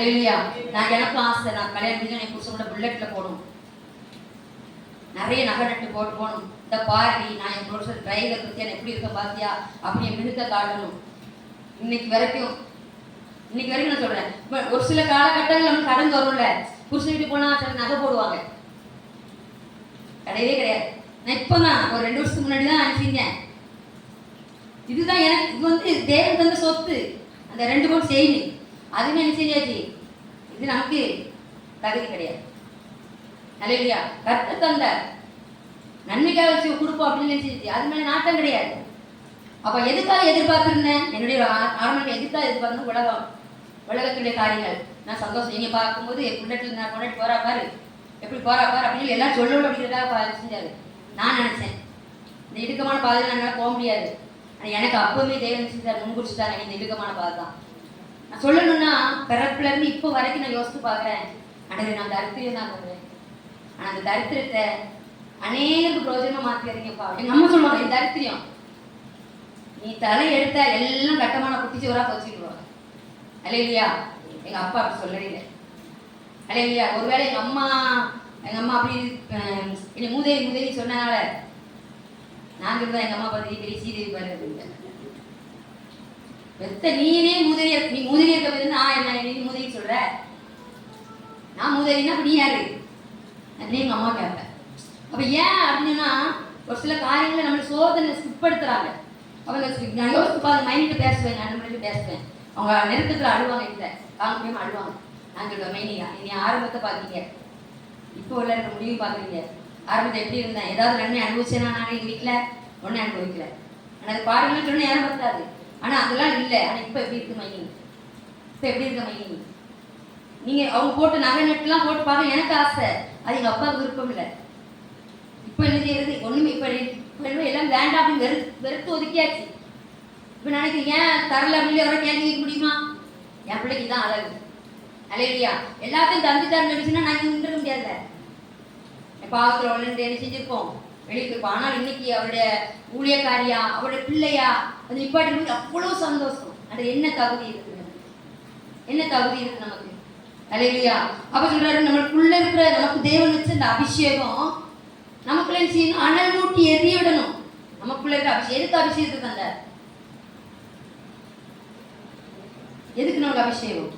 இல்லையா? நான் எனக்கும் ஆசை, நான் கல்யாணம் பண்ணி என் புருஷனோட புல்லட்ல போகணும், நிறைய நகை நட்டு போட்டு போகணும். இந்த பாரி நான் என் புருஷன் டிரைவர் பற்றி எனக்கு எப்படி இருக்க பாத்தியா அப்படி என் மினுக்க காட்டணும். இன்னைக்கு வரைக்கும் நான் சொல்றேன், ஒரு சில காலகட்டங்கள் நம்ம கடந்து வரும்ல, புருஷன் வீட்டு போனா சில நகை போடுவாங்க, கிடையவே கிடையாது. நான் இப்போதான் ஒரு 2 வருஷத்துக்கு முன்னாடி தான் அனுப்பிச்சேன். இதுதான் எனக்கு, இது வந்து தேவன் தந்த சொத்து, அந்த 2 பவுன் செய்யணும். அதுவுமே என்ன செஞ்சாச்சு, இது நமக்கு தகுதி கிடையாது. இல்லையா? கர்த்தர் தந்த நன்மைக்காக வச்சு கொடுப்போம் அப்படின்னு நினைச்சிருச்சு, அது மேலே நாட்டம் கிடையாது. அப்போ எதுக்காக எதிர்பார்த்துருந்தேன், என்னுடைய ஆரம்பத்தில் எதுக்காக எதிர்பார்த்தேன், உலகத்துடைய காரியங்கள். நான் சந்தோஷம், நீங்கள் பார்க்கும்போது புல்லட்டில் நான் கொண்டாடி போறா பாரு, எப்படி போறா பாரு அப்படின்னு எல்லாம் சொல்லணும் அப்படிங்கிறதுக்காக செஞ்சாரு. நான் நினைச்சேன் இந்த இடுக்கமான பாதையில் என்னால் போக முடியாது. ஆனால் எனக்கு அப்பவுமே தேவன் செஞ்சார், முன்குறிச்சுட்டாங்க, இந்த இடுக்கமான பாதை தான். நான் சொல்லணும்னா பிறப்புல இருந்து இப்போ வரைக்கும் நான் யோசித்து பார்க்குறேன், ஆனால் நான் தரித்திரம் தான் பண்ணுறேன். ஆனால் அந்த தரித்திரத்தை அநேகருக்கு பிரோஜனமாக மாற்றிடுறீங்கப்பா. எங்கள் அம்மா சொல்லுவாங்க, என் தரித்திரம் நீ தலை எடுத்த எல்லாம் கட்டமான குட்டிச்சோராக வச்சுக்கிடுவாங்க. இல்லையா? எங்கள் அப்பா அப்படி சொல்லவே இல்லை. இல்லையா? ஒருவேளை எங்கள் அம்மா அப்படி என்னை மூதேவி சொன்னனால நாங்கள் தான் எங்கள் அம்மா பார்த்து பெரிய சீதேவி பாரு அப்படின்னு. வெத்த நீனே மூதேவி, நீ மூதேவி இருக்க போது நான் என்ன நீ மூதேவி சொல்ற, நான் மூதேவின்னா அப்ப நீ யாரு அப்படின்னு எங்கள் அம்மா கேட்பேன். அப்போ ஏன் அப்படின்னா ஒரு சில காரியங்களை நம்மளை சோதனை ஸ்கிப்படுத்துறாங்க. அவங்க நான் யோசித்து பார்த்து மைண்டில் பேசுவேன், நான் பேசுவேன். அவங்க நெருக்கத்தில் அழுவாங்க, இல்லை காமிக்காம அழுவாங்க. நாங்கள் மைனியா நீ ஆரம்பத்தை பார்த்தீங்க, இப்போ உள்ள இருக்க முடிவு பார்க்குறீங்க. ஆரம்பத்தை எப்படி இருந்தேன், ஏதாவது நன்மை அனுபவிச்சேன்னா நான் எங்கள் வீட்டில் ஒன்றும் அனுபவிக்கல. ஆனால் அது பாருங்கன்னு சொன்னால் யாரும் பார்த்தாது. ஆனால் அதெல்லாம் இல்லை. ஆனால் இப்போ எப்படி இருக்கு மைனி, இப்போ எப்படி இருக்க மைனி, நீங்கள் அவங்க போட்டு நகை நட்டுலாம் போட்டு பார்க்க எனக்கு ஆசை, அது எங்கள் அப்பாவுக்கு விருப்பம் இல்லை. இப்போ என்ன செய்யறது, ஒன்றுமே இப்போ எல்லாம் வேண்டாம் அப்படின்னு வெறுத்து ஒதுக்கியாச்சு. இப்போ நினைக்கிறேன் ஏன் தரல அப்படின்னு எவ்வளோ கேள்வி கேட்க முடியுமா? என் பிள்ளைக்கு தான் அழகு. இல்லையா? எல்லாத்தையும் தந்துட்டாருன்னு நினைச்சுன்னா நாங்கள் நின்று முடியாதுல்ல. பாவத்தில் உள்ள என்ன செஞ்சிருப்போம், வெளியே போயிருப்போம். ஆனால் இன்னைக்கு அவருடைய ஊழியக்காரியா, அவருடைய பிள்ளையா அது நிப்பாட்டி போய் அவ்வளோ சந்தோஷம். அது என்ன தகுதி இருக்குது, என்ன தகுதி இருக்கு நமக்கு? இல்லையா? அப்ப சொல்றாரு, நம்மளுக்குள்ள இருக்கிற நமக்கு தேவன் வச்ச அந்த அபிஷேகம் நமக்குள்ள செய்யணும், அனல் மூட்டி எரிய விடணும். நமக்குள்ள இருக்கிற அபிஷேகம், எதுக்கு அபிஷேகத்தை தந்தார்? எதுக்கு நமக்கு அபிஷேகம்?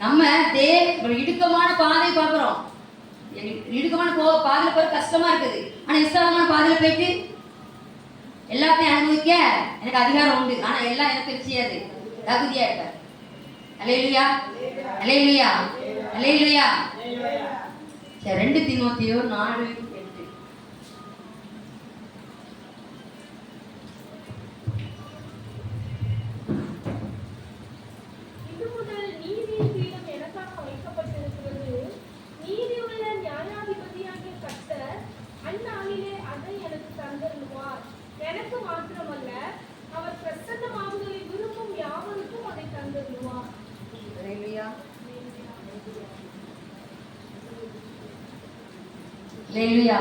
நம்ம ஒரு இடுக்கமான பாதை பார்க்குறோம், இடுக்கமான பாதையில் போய் கஷ்டமா இருக்குது. ஆனால் விசாலமான பாதையில் போயிட்டு எல்லாத்தையும் அனுபவிக்க எனக்கு அதிகாரம் உண்டு. ஆனால் எல்லாம் எனக்கு செய்யாது, தகுதியா இருக்கார். அல்லேலூயா, அல்லேலூயா, அல்லேலூயா. சரி, 2 தீமோத்தேயு 4:8. எனக்கு மாத்திரமல்ல, அவர் பிரசன்னமாகுதலை விரும்பும் யாவருக்கும் அதை தந்தருளுவார். அல்லேலூயா, அல்லேலூயா.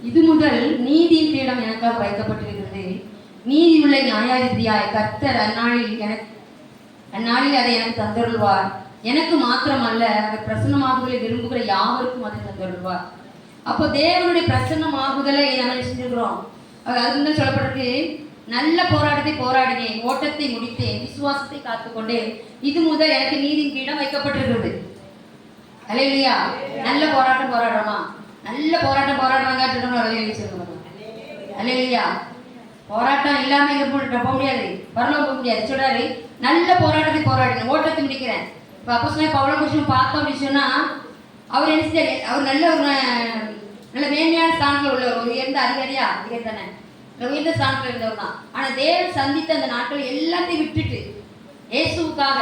இது முதல் நீதியின் பீடம் எனக்காக வைக்கப்பட்டிருக்கிறது. நீதியுள்ள நியாயாதிபதியாய் கர்த்தர் அந்நாளில் எனக்கு அந்நாளில் அதை எனக்கு தந்தருள்வார். எனக்கு மாத்திரமல்ல, அவர் பிரசன்னமாகுதலை விரும்புகிற யாவருக்கும் அதை தந்தருள்வார். அப்போ தேவனுடைய பிரசன்னமாகுதலை நம்ம செஞ்சுக்கிறோம். அதுன்னு சொல்லப்பட்டிருக்கு, நல்ல போராட்டத்தை போராடினேன், ஓட்டத்தை முடித்தேன், விசுவாசத்தை காத்துக்கொண்டேன், இது முதல் எனக்கு நீதியின் கிரீடம் வைக்கப்பட்டிருக்கிறது. அல்லேலூயா. நல்ல போராட்டம் போராடுறோமா? நல்ல போராட்டம் போராடுறாங்க சொல்லுவாங்க. அல்லேலூயா. போராட்டம் இல்லாம இங்க போக முடியாது, பரலோகம் போக முடியாது. சொல்றாரு, நல்ல போராட்டத்தை போராடினேன், ஓட்டத்தை முடிக்கிறேன். இப்போ அப்போஸ்தலன் பவுலை குறித்து பார்த்தோம் அப்படின்னு சொன்னா, அவர் என்ன செஞ்சாரு? அவர் நல்ல ஒரு நல்ல மேன்மையான ஸ்தானத்தில் உள்ளவர், ஒரு உயர்ந்த அதிகாரி தானே, உயர்ந்த ஸ்தானத்தில் இருந்தவர் தான். ஆனால் தேவன் சந்தித்த அந்த நாட்கள் எல்லாத்தையும் விட்டுட்டு இயேசுவுக்காக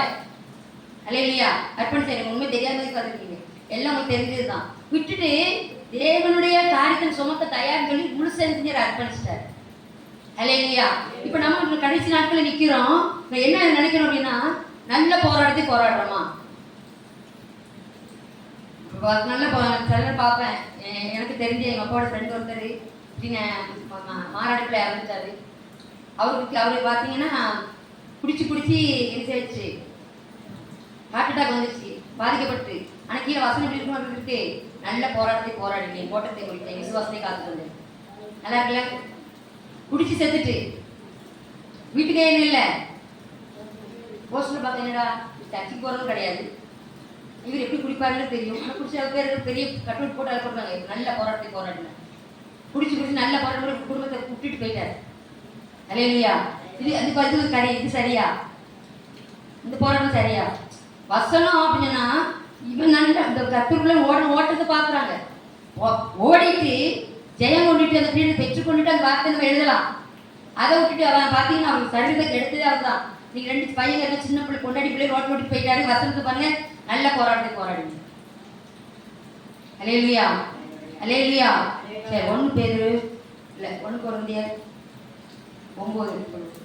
அல்லேலூயா அர்ப்பணிச்சு, எனக்கு உண்மை தெரியாத மாதிரி பார்த்துருக்கீங்க, எல்லாம் உங்களுக்கு தெரிஞ்சது தான், விட்டுட்டு தேவனுடைய காரியத்தை சுமக்க தயார்னு சொல்லி முழு செஞ்சு அர்ப்பணிச்சிட்டார். அல்லேலூயா. இப்போ நம்ம கடைசி நாட்களில் நிற்கிறோம். என்ன நினைக்கிறோம் அப்படின்னா, நல்ல போராட்டத்தை போராடுறோமா? நல்ல சிலர் பார்ப்பேன், எனக்கு தெரிஞ்ச எங்கள் அப்பாவோட ஃப்ரெண்ட் ஒருத்தர் இப்படின்னு மாநாடுக்குள்ள இறந்துட்டாரு. அவருக்கு பார்த்தீங்கன்னா குடிச்சு எரிச்சாச்சு, ஹார்ட் அட்டாக் வந்துருச்சு, பாதிக்கப்பட்டு. ஆனால் கீழே வசனம் எப்படி இருக்கணும் அப்படி இருக்கு, நல்ல போராட்டத்தை போராடினேன், ஓட்டத்தை முடித்தேன், விசுவாசத்தை காத்துக்கொண்டேன். நல்லா இருக்குல்ல? குடிச்சு செத்துட்டு வீட்டுக்கே என்ன இல்லை, போஸ்டர் பார்க்க என்னடா சர்ச்சுக்கு போகிறதும் கிடையாது, இவர் எப்படி குடிப்பாருன்னு தெரியும், ஆனால் குடிச்ச பேர் பெரிய கட்டூர் போட்டு அதை போட்டாங்க. நல்ல போராட்டத்தை போராடினேன், குடிச்சு நல்ல போராட்டம் குடும்பத்தை விட்டுட்டு போயிட்டார். அல்லேலூயா. இது சரியா? இந்த போராட்டம் சரியா? வசனம் அப்படின்னா இவன் நல்ல இந்த கத்தூருக்குள்ள ஓட்டத்தை பார்க்குறாங்க, ஓடிட்டு ஜெயம் கொண்டுட்டு அந்த பீரியட் பெற்றுக்கொண்டுட்டு அந்த வார்த்தை நம்ம எழுதலாம். அதை விட்டுட்டு அவன் பார்த்தீங்கன்னா அவங்களுக்கு சரீரத்தை எடுத்ததே அவர்தான். நீங்கள் 2 பையன் சின்ன பிள்ளை கொண்டாடி பிள்ளை ரோட்டு ஓட்டி போயிட்டாரு. வசனத்தை பாருங்க, நல்ல போராட்டத்தை போராடுங்க. அல்லேலூயா. அல்லேலூயா. சரி, 1 பேதுரு இல்லை 1 கொரிந்தியர் 9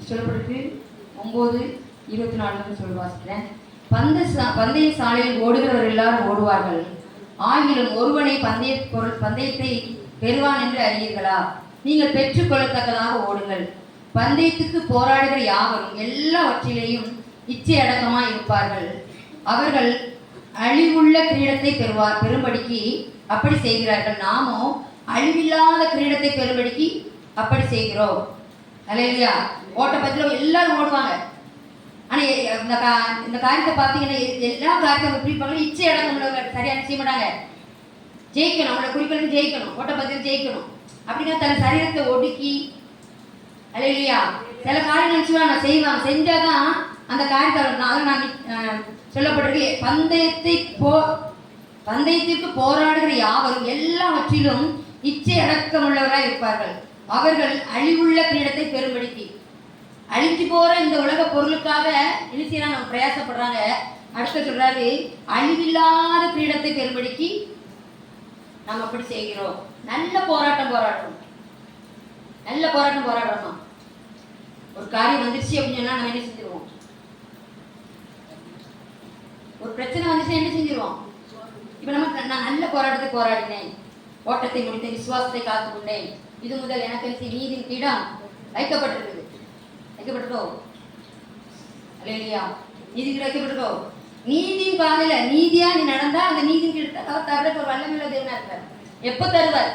சொல்லப்பட்டிருக்கு. 9:24 சொல்லி வாசிக்கிறேன். பந்தய சாலையில் ஓடுகிறவர் எல்லாரும் ஓடுவார்கள், ஆகிலும் ஒருவனை பந்தயத்தை பெறுவான் என்று அறியீர்களா? நீங்கள் பெற்றுக்கொள்ளத்தக்கதாக ஓடுங்கள். பந்தயத்துக்கு போராடுகிற யாவரும் எல்லாவற்றிலேயும் இச்சை அடக்கமாய் இருப்பார்கள். அவர்கள் அழிவுள்ள கிரீடத்தை பெறும்படிக்கு அப்படி செய்கிறார்கள். நாமோ அழிவில்லாத கிரீடத்தை பெறும்படிக்கு அப்படி செய்கிறோம். அல்லேலூயா. ஓட்டப்பத்தில் எல்லாரும் ஓடுவாங்க. ஆனால் இந்த காரியத்தை பார்த்தீங்கன்னா எல்லா காரியத்தையும் எப்படி இருப்பாங்க, இச்சை அடக்கம் உள்ளவங்க சரியான செய்ய மாட்டாங்க. ஜெயிக்கணும், அவங்களோட குறிக்கோளுக்கு ஜெயிக்கணும், ஓட்டப்பத்தில் ஜெயிக்கணும் அப்படின்னா தன் சரீரத்தை ஒடுக்கி, அல்லேலூயா, சில காரியம் நினச்சிவா நான் செய்வாங்க, செஞ்சாதான் அந்த காரியத்தை நான் சொல்லப்பட்டிருக்கு. பந்தயத்திற்கு போராடுகிற யாவரும் எல்லாவற்றிலும் இச்சை அடக்கம் உள்ளவராக இருப்பார்கள். அவர்கள் அழிவுள்ள கிரீடத்தை பெறும்படிக்கு, அழிஞ்சு போற இந்த உலக பொருளுக்காக இனிசியா நம்ம பிரயாசப்படுறாங்க. அடுத்த சொல்றாரு, அழிவில்லாத கிரீடத்தை பெறும்படிக்கு நம்ம அப்படி செய்கிறோம். நல்ல போராட்டம் போராடுறோம், நல்ல போராட்டம் போராடுறோமா? ஒரு காரியம் வந்துருச்சு அப்படின்னு சொன்னா நம்ம என்ன செஞ்சிருவோம்? ஒரு பிரச்சனை வந்துச்சு என்ன செஞ்சிருவோம்? இப்ப நான் நல்ல போராட்டத்தை போராடினேன், ஓட்டத்தை முடித்தேன், விசுவாசத்தை காத்துக்கொண்டேன், இது முதல் எனக்கு நீதியின் கிரீடம் வைக்கப்பட்டிருக்குது. வைக்கப்பட்டிருக்கோ? அல்லேலூயா. நீதி வைக்கப்பட்டிருக்கோ? நீதியும் பாதையில நீதியா நீ நடந்தா அந்த நீதியின் கிரீடத்தை அவர் தர்றதுக்கு ஒரு வல்லமையுள்ள தேவனா இருக்கார். எப்ப தருவார்?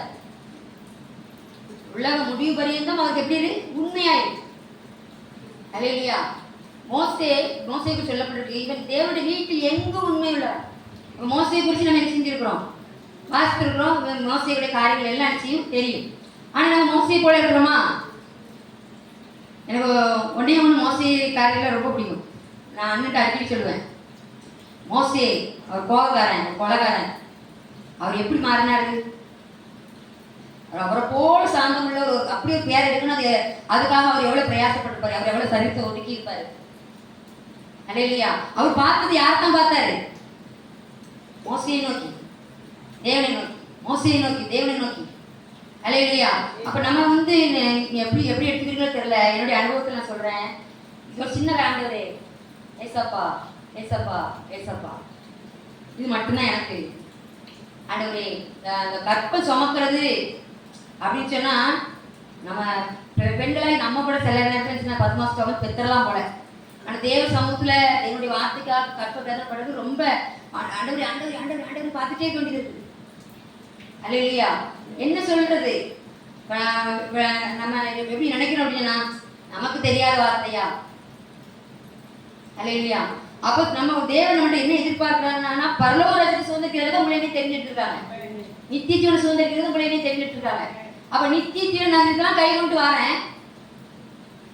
உலக முடிவு பரியந்தம் அவருக்கு எப்படி உண்மையாயிரு. அல்லேலூயா. மோசேக்கு சொல்லப்பட்டிருக்கு, இவன் தேவனுடைய வீட்டில் எங்கும் உண்மை உள்ளார். மோசையை குறித்து நம்ம என்ன செஞ்சிருக்கிறோம்? வாசித்திருக்கிறோம். மோசையுடைய காரியங்கள் எல்லாம் நிச்சயம் தெரியும். ஆனால் நம்ம மோசையை போல இருக்கிறோமா? எனக்கு ஒன்றே மோசை காரியெல்லாம் ரொம்ப பிடிக்கும். நான் அண்ணன்ட்ட அடிக்கடி சொல்லுவேன், மோசே அவர் கோபக்காரன், கொலைகாரன், அவர் எப்படி மாறினாரு? அவரை போல சாந்தம் உள்ள ஒரு அப்படி ஒரு பேர் எடுக்கணும். அதுக்காக அவர் எவ்வளவு பிரயாசப்பட்டிருப்பாரு, அவர் எவ்வளவு சரித்தை ஒதுக்கி இருப்பாரு. அல்லேலூயா. அவர் பார்த்தது யார் தான் பார்த்தாரு? மோசையை நோக்கி, தேவனை நோக்கி, மோசையை நோக்கி, தேவனை நோக்கி. அல்லேலூயா. அப்ப நம்ம எப்படி எடுத்துக்கிறீங்களோ தெரியல. என்னுடைய அனுபவத்தில் நான் சொல்றேன், இது ஒரு சின்ன ஆண்டவரே, ஏசப்பா ஏசப்பா ஏசப்பா, இது மட்டும்தான் எனக்கு ஆண்டவரே. இந்த கற்பம் சுமக்கிறது அப்படின்னு சொன்னா நம்ம பெண்களாய் நம்ம கூட சில நேரத்தில் 10 மாசம் சுமந்து பெற்றலாம் போல. ஆனால் தேவ சமூகத்துல என்னுடைய வார்த்தைக்காக கற்ப பேசப்படுறது ரொம்ப ஆண்டவரே ஆண்டவரே ஆண்டவரே ஆண்டவரே பார்த்துட்டே கொண்டிருக்கு. அல்லேலூயா. என்ன சொல்றது? நம்ம எப்படி நினைக்கிறோம் அப்படின்னா நமக்கு தெரியாத வார்த்தையா? அல்லேலூயா. அப்போ நம்ம தேவன் நம்மகிட்ட என்ன எதிர்பார்க்கிறாங்கன்னா பரலோக ராஜ்யத்தை சுதந்திரிக்கிறத உங்களையே தெரிஞ்சுட்டு இருக்காங்க, நித்திய ஜீவனை சுதந்திரிக்கிறது உங்களையே தெரிஞ்சுட்டு இருக்காங்க. அப்ப நித்திய ஜீவன் நான் இதெல்லாம் கை கொண்டு வரேன்,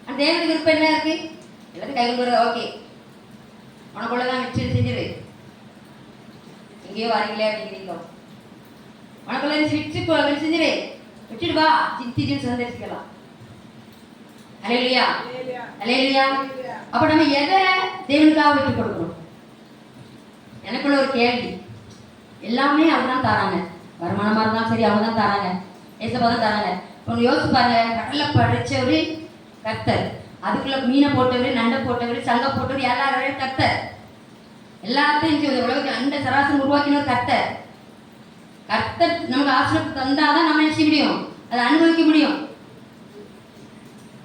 அந்த தேவனுக்கு விருப்பம் என்ன இருக்கு? எல்லாத்தையும் கை கொண்டு வர ஓகே, உனக்குள்ளதான் வச்சு செஞ்சிரு, எங்கேயோ வரீங்களே அப்படிங்கிறீங்க, உனக்குள்ள வச்சு செஞ்சிரு, விட்டுட்டு வா, நித்திய ஜீவன் சுதந்திரிக்கலாம். அல்லேலூயா அல்லேலூயா. அப்ப நம்ம எதை தேவனுக்காக விட்டு கொடுக்கணும்? எனக்குள்ள ஒரு கேள்வி. எல்லாமே அவங்க தான் தராங்க, வருமானமா இருந்தாலும் சரி அவங்க தான் தராங்க, ஏசப்பா தான் தராங்க. ஒன்று யோசிச்சு பாருங்க, கடல்ல படைச்சவரு கர்த்தர், அதுக்குள்ள மீனை போட்டவர், நண்டை போட்டவர், சங்கம் போட்டவர், எல்லாரும் கர்த்தர், எல்லாத்தையும் உலகத்தை அந்த சராசரி உருவாக்கினவர் கர்த்தர். கர்த்தர் நமக்கு ஆசிரியர் தந்தாதான் நம்ம என்ன செய்ய முடியும்? அதை அனுபவிக்க முடியும்.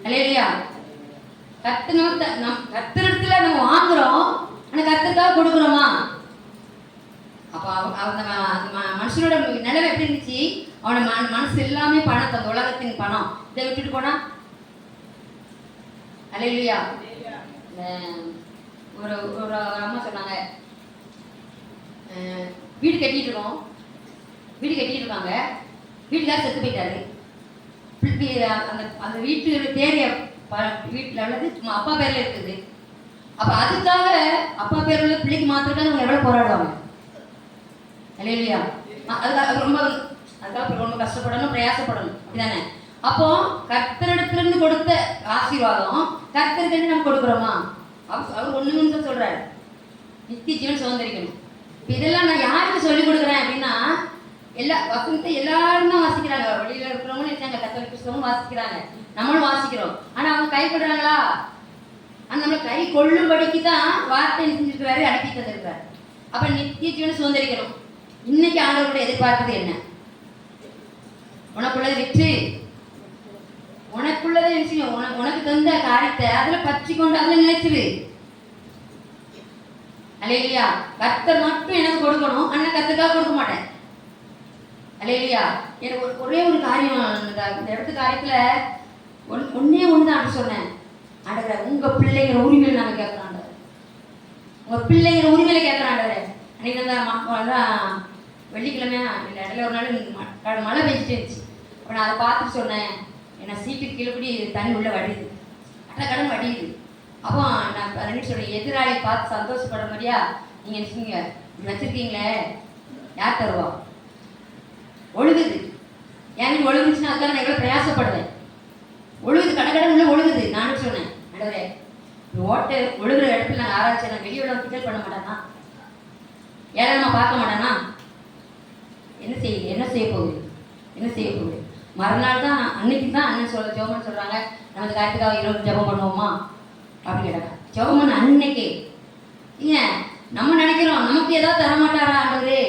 அல்லேலூயா. கர்த்தரிடத்துல நம்ம வாங்குறோம், ஆனா கர்த்தருக்காக கொடுக்குறோமா? அப்ப அந்த மனுஷனோட நிலைமை எப்படி இருந்துச்சு? அவன மனசு எல்லாமே பணம், அந்த உலகத்தின் பணம். இதை விட்டுட்டு போனா அல்லேலூயா. ஒரு ஒரு அம்மா சொன்னாங்க, வீடு கட்டிட்டு இருக்கோம், வீடு கட்டிட்டு இருக்காங்க, வீட்டுக்காரர் செத்து போயிட்டாரு. அந்த அந்த வீட்டு பேர் வீட்டில் உள்ளது அப்பா பேர்ல இருக்குது. அப்ப அதுக்காக அப்பா பேர் உள்ள பிள்ளைக்கு மாத்திரக்காக அவங்க எவ்வளவு போராடுவாங்க? அல்லேலூயா. அதுக்காக ரொம்ப கஷ்டப்படணும், பிரயாசப்படணும், அப்படிதானே? அப்போ கர்த்தரிடத்துல இருந்து கொடுத்த ஆசீர்வாதம் கர்த்தருக்கு நம்ம கொடுக்குறோமா? அவர் ஒண்ணுன்னு சொல்றாரு, நித்திய ஜீவன் சுதந்திரிக்கணும். இதெல்லாம் நான் யாருக்கு சொல்லிக் கொடுக்குறேன் அப்படின்னா, எல்லா வசனத்தை எல்லாரும் தான் வாசிக்கிறாங்க, வெளியில இருக்கிறவங்களும் இருக்காங்க, கத்தோலிக்க கிறிஸ்தவங்களும் வாசிக்கிறாங்க, நம்மளும் வாசிக்கிறோம். ஆனா அவங்க கை கொள்றாங்களா? நம்மளை கை கொள்ளும்படிக்கு தான் வார்த்தை செஞ்சிருக்கிறாரு, அனுப்பி தந்திருக்கிறாரு. அப்ப நித்திய ஜீவனை சுதந்திரிக்கணும். இன்னைக்கு ஆண்டவருடைய எதிர்பார்ப்பது என்ன? உனக்குள்ளதை விற்று உனக்குள்ளதை விஷயம், உனக்கு தந்த காரியத்தை அதுல பற்றி கொண்டு அதுல நினைச்சிரு. அல்லேலூயா. கர்த்தர் மட்டும் எனக்கு கொடுக்கணும், ஆனா கர்த்தருக்காக கொடுக்க மாட்டேன். அல்லேலூயா. எனக்கு ஒரே ஒரு காரியம், இந்த இடத்து காரியத்துல ஒன்னே ஒண்ணுதான் அப்படி சொன்னேன். ஆண்டவரே, உங்க பிள்ளைங்கிற உரிமையில நாங்க கேட்கிறோம் ஆண்டவரே, உங்க பிள்ளைங்கிற உரிமையில கேட்கிறோம் ஆண்டவரே. அன்னைக்கு தான் வெள்ளிக்கிழமை இல்லை இடையில ஒரு நாள் மழை பெஞ்சிட்டு இருந்துச்சு. அப்போ நான் அதை பார்த்துட்டு சொன்னேன், என்ன சீட்டுக்கு கீழப்படி தண்ணி உள்ள வடியுது, கடன் வடியுது. அப்போ நான் ரெண்டு சொல்றேன், எதிராளியை பார்த்து சந்தோஷப்படுற மாதிரியா நீங்க நினைச்சீங்க, இப்படி வச்சிருக்கீங்களே, யார் தருவா? ஒழுகுது. ஏன் ஒழுகுச்சுன்னா அதுக்காக நான் எவ்வளோ பிரயாசப்படுவேன். ஒழுகுது, கடன் உள்ள ஒழுகுது. நானும் சொன்னேன், ஆண்டவரே ஓட்டை ஒழுகுற இடத்துல நாங்கள் ஆராய்ச்சி, நான் வெளியே உள்ள கிண்டல் பண்ண மாட்டேன்னா, ஏழமா பார்க்க மாட்டேன்னா என்ன செய்ய போகுது? மறுநாள் தான் அன்னைக்கு தான் அண்ணன் ஜெபம்னு சொல்றாங்க, நம்ம காரியத்துக்காக 20 ஜெபம் பண்ணுவோமா அப்படின்னு கேட்டாங்க. ஜெபம் பண்ண அன்னைக்கு ஏன் நம்ம நினைக்கிறோம் நமக்கு ஏதாவது தரமாட்டாரா ஆண்டவரே?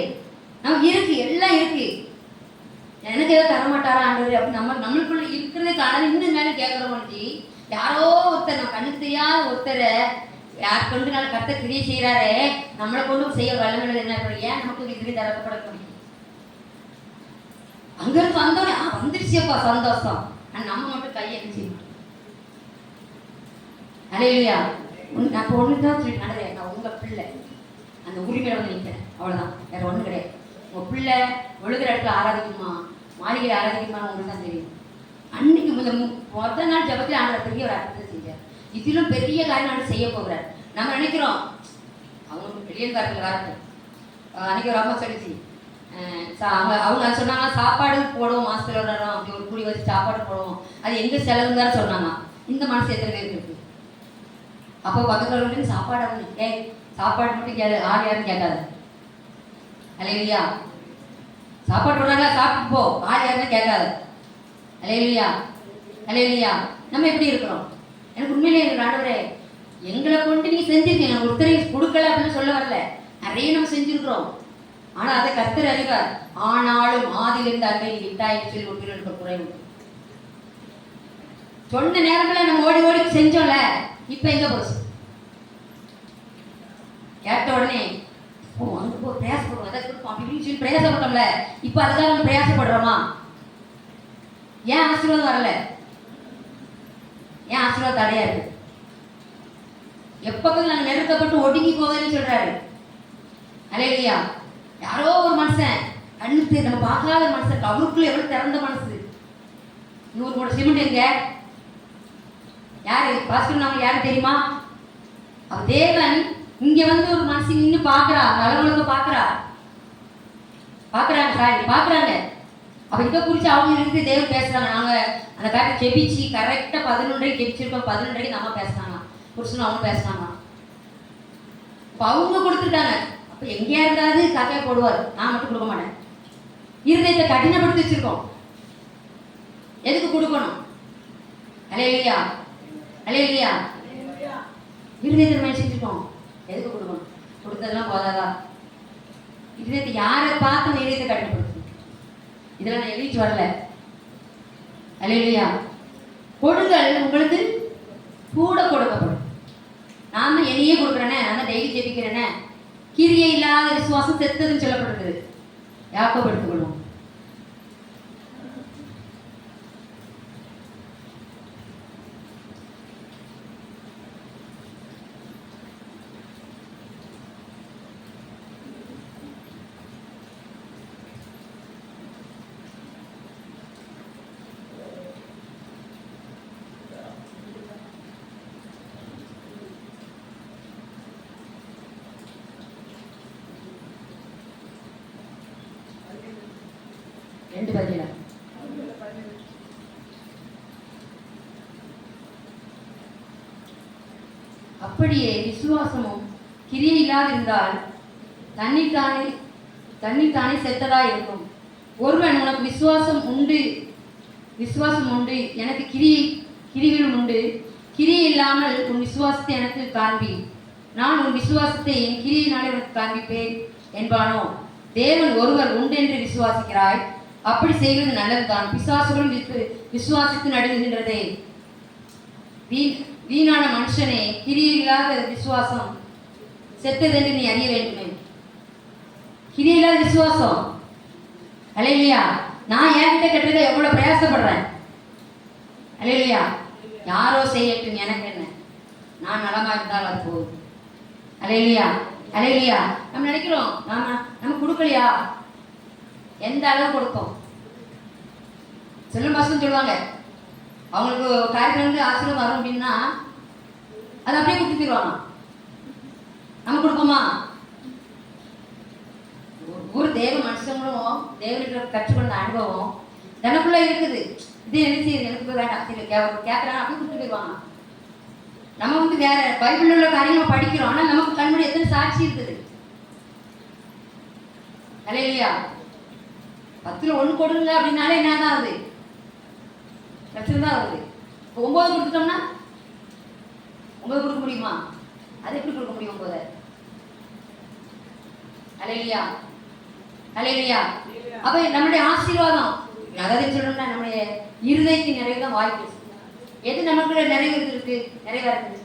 நமக்கு இருக்கு, எல்லாம் இருக்கு, எனக்கு ஏதாவது தரமாட்டாரா ஆண்டவரே அப்படின்னு நம்மளுக்குள்ள இருக்கிறதே காரணம் இன்னும் மேலே கேட்கறோம். யாரோ ஒருத்தர், நம்ம கண்ணுக்கு தெரியாத ஒருத்தரை யார் கொண்டு நாள் கர்த்தர் கிரியை செய்யறாரு, நம்மளை கொண்டு செய்ய வல்லமையில என்ன? ஏன் நமக்கு இதுவே தரப்பட முடியும்? அங்க இருந்து வந்தோடனே வந்துருச்சுப்பா சந்தோஷம், நம்ம மட்டும் கையை செய்யணும். அல்லேலூயா. நான் ஒண்ணுதான் சொல்லி நடந்தேன், நான் உங்க பிள்ளை, அந்த உரிமையில வந்து நிற்கிறேன், அவ்வளவுதான், வேற ஒண்ணு கிடையாது. உங்க பிள்ளை ஒழுகிற இடத்துல ஆராதிக்குமா, மாளிகையில் ஆராதிக்குமா, உங்களுக்கு தான் தெரியும். அன்னைக்கு முதல் நாள் ஜபத்தில் ஆண்டவர் பெரிய ஒரு அர்த்தத்தை செஞ்சார். இதிலும் பெரிய காரியம் நான் செய்ய போகிறார். நம்ம நினைக்கிறோம் அவங்க வெளியேற்காரர்கள் வரட்டும். அன்னைக்கு ஒரு அம்மா சொல்லிச்சு, அவங்க சொன்னாங்க சாப்பாடு போடுவோம், மாசத்துல ஒரு நேரம் அப்படி ஒரு கூடி வச்சு சாப்பாடு போடுவோம், அது எங்க செலவுன்னு தான் சொன்னாங்க. இந்த மனசு எத்தனை பேருக்கு இருக்கு? அப்போ பக்கத்துல சாப்பாடு சாப்பாடு மட்டும் யாருன்னு கேட்காது. அல்லேலூயா. சாப்பாடு போடுறாங்களா, சாப்பிட்டு போ, யாருன்னு கேட்காது. அல்லேலூயா. அல்லேலூயா. நம்ம எப்படி இருக்கிறோம்? எனக்கு உண்மையிலே ஆண்டவரே எங்களை கொண்டு நீ செஞ்சிருக்கீங்க, நான் ஒருத்தரையும் கொடுக்கல அப்படின்னு சொல்ல வரல, நிறைய நம்ம செஞ்சிருக்கிறோம். ஆனா அதை கர்த்தர் அறிவார். ஆனாலும் ஆதிலிருந்து அன்பை நீ விட்டாயின்னு சொல்லி ஒன்று குறைவு சொன்ன நேரத்துல நம்ம ஓடி ஓடி செஞ்சோம்ல, இப்ப எங்க போச்சு? கேட்ட உடனே அங்க போ பிரயாசப்படுவோம், அதை கொடுப்போம் அப்படின்னு சொல்லி பிரயாசப்பட்டோம்ல, இப்ப அதுதான் நம்ம பிரயாசப்படுறோமா? ஏன் ஆசீர்வாதம் வரல? ஏன் ஆசீர்வாதம் தடையா இருக்கு? எப்பவும் நாங்க நெருக்கப்பட்டு ஒடுங்கி போவேன்னு சொல்றாரு. அல்லேலூயா. யாரோ ஒரு மனுஷன் கண்ணுக்கு நம்ம பார்க்காத மனுஷன், அவருக்குள்ள எவ்வளவு திறந்த மனசு. 100 மூட சிமெண்ட் எங்க? யாரு பாஸ்டர்? நாம யாரு தெரியுமா? அவ தேவன் இங்க வந்து ஒரு மனுஷன் நின்று பாக்குறா, நலமுழுக்க பாக்குறாங்க. அப்ப இதை குறிச்சு அவங்க இருந்து தேவன் பேசுறாங்க. நாங்க அந்த காலத்தை ஜெபிச்சு கரெக்டா 11 ஜெபிச்சிருக்கோம். 11 நம்ம பேசினாங்க, புருஷனும் அவங்க பேசினாங்க. இப்ப அவங்க கொடுத்துட்டாங்க. அப்ப எங்கேயா இருந்தாது கதையை போடுவார், நான் மட்டும் கொடுக்க மாட்டேன். இருதயத்தை கடினப்படுத்தி வச்சிருக்கோம். எதுக்கு கொடுக்கணும்? அல்லேலூயா, அல்லேலூயா. இருதயத்தை நினைச்சிருக்கோம், எதுக்கு கொடுக்கணும்? கொடுத்ததெல்லாம் போதாதா? இருதயத்தை யாரை பார்த்து இருதயத்தை கடினப்படுத்து. இதெல்லாம் நான் எழுதிட்டு வரல. அல்லேலூயா. கொடுங்கள், உங்களுக்கு கூட கொடுக்கப்படும். நாம என்னையே கொடுக்குறேனே, நான் டெய்லி ஜெபிக்கிறேனே. கிரியை இல்லாத விசுவாசம் செத்ததுன்னு சொல்லப்படுகிறது. யாக்கோபு எடுத்துக்கொள்வோம். அப்படியே விசுவாசமும் கிரியை இல்லாதிருந்தால் தன்னித்தானே செத்ததா இருக்கும். ஒருவன் உனக்கு விசுவாசம் உண்டு, எனக்கு கிரிகளும் உண்டு, கிரியை இல்லாமல் உன் விசுவாசத்தை எனக்கு காண்பி, நான் உன் விசுவாசத்தை என் கிரியினாலே உனக்கு காண்பிப்பேன் என்பானோ? தேவன் ஒருவர் உண்டு என்று விசுவாசிக்கிறாய், அப்படி செய்வது நல்லதுதான். பிசாசுகளும் விசுவாசித்து நடுங்குகின்றதே. வீணான மனுஷனே, கிரியில்லாத விசுவாசம் செத்ததென்று நீ அறிய வேண்டுமே. கிரியில்லாத விசுவாசம். அல்லேலூயா. நான் என்கிட்ட கெட்டதை எவ்வளவு பிரயாசப்படுறேன். அல்லேலூயா. யாரோ செய்யட்டும், எனக்கு என்ன, நான் நலமா இருந்தால் அது போதும். அல்லேலூயா, அல்லேலூயா. நம்ம நினைக்கிறோம் நம்ம கொடுக்கலையா? எந்த அளவு கொடுப்போம்? செல்லும் பாசம் சொல்லுவாங்க, அவங்களுக்கு காரியங்கள் வந்து ஆசீர்வாதம் வரும் அப்படின்னா அதை அப்படியே கொடுத்துருவாங்க. நம்ம கொடுப்போமா? ஒரு தேவ மனுஷங்களும் தேவனுக்கு கற்றுக்கொண்ட அனுபவம் எனக்குள்ள இருக்குது. இது என்ன செய்யுது, எனக்கு வேண்டாம், சரி கேட்கறாங்க, அப்படி கொடுத்து போயிடுவாங்க. நம்ம வந்து வேற பைபிள் உள்ள காரியங்களை படிக்கிறோம், ஆனால் நமக்கு கண்முடி எத்தனை சாட்சி இருக்குது. அல்லேலூயா. 10ல் 1 கொடுங்க அப்படின்னாலே என்னதான் ஆகுது? பிரச்சனை தான் ஆகுது. 9 கொடுத்துட்டோம்னா 9 கொடுக்க முடியுமா? அது எப்படி கொடுக்க முடியும்? 9. அல்லேலூயா, அல்லேலூயா. அப்ப நம்மளுடைய ஆசீர்வாதம், அதாவது சொல்லணும்னா நம்முடைய இருதயத்தின் நிறைவு தான் வாய்ப்பு. எது நமக்குள்ள நிறைவு இருக்கு, நிறைவா இருக்குது?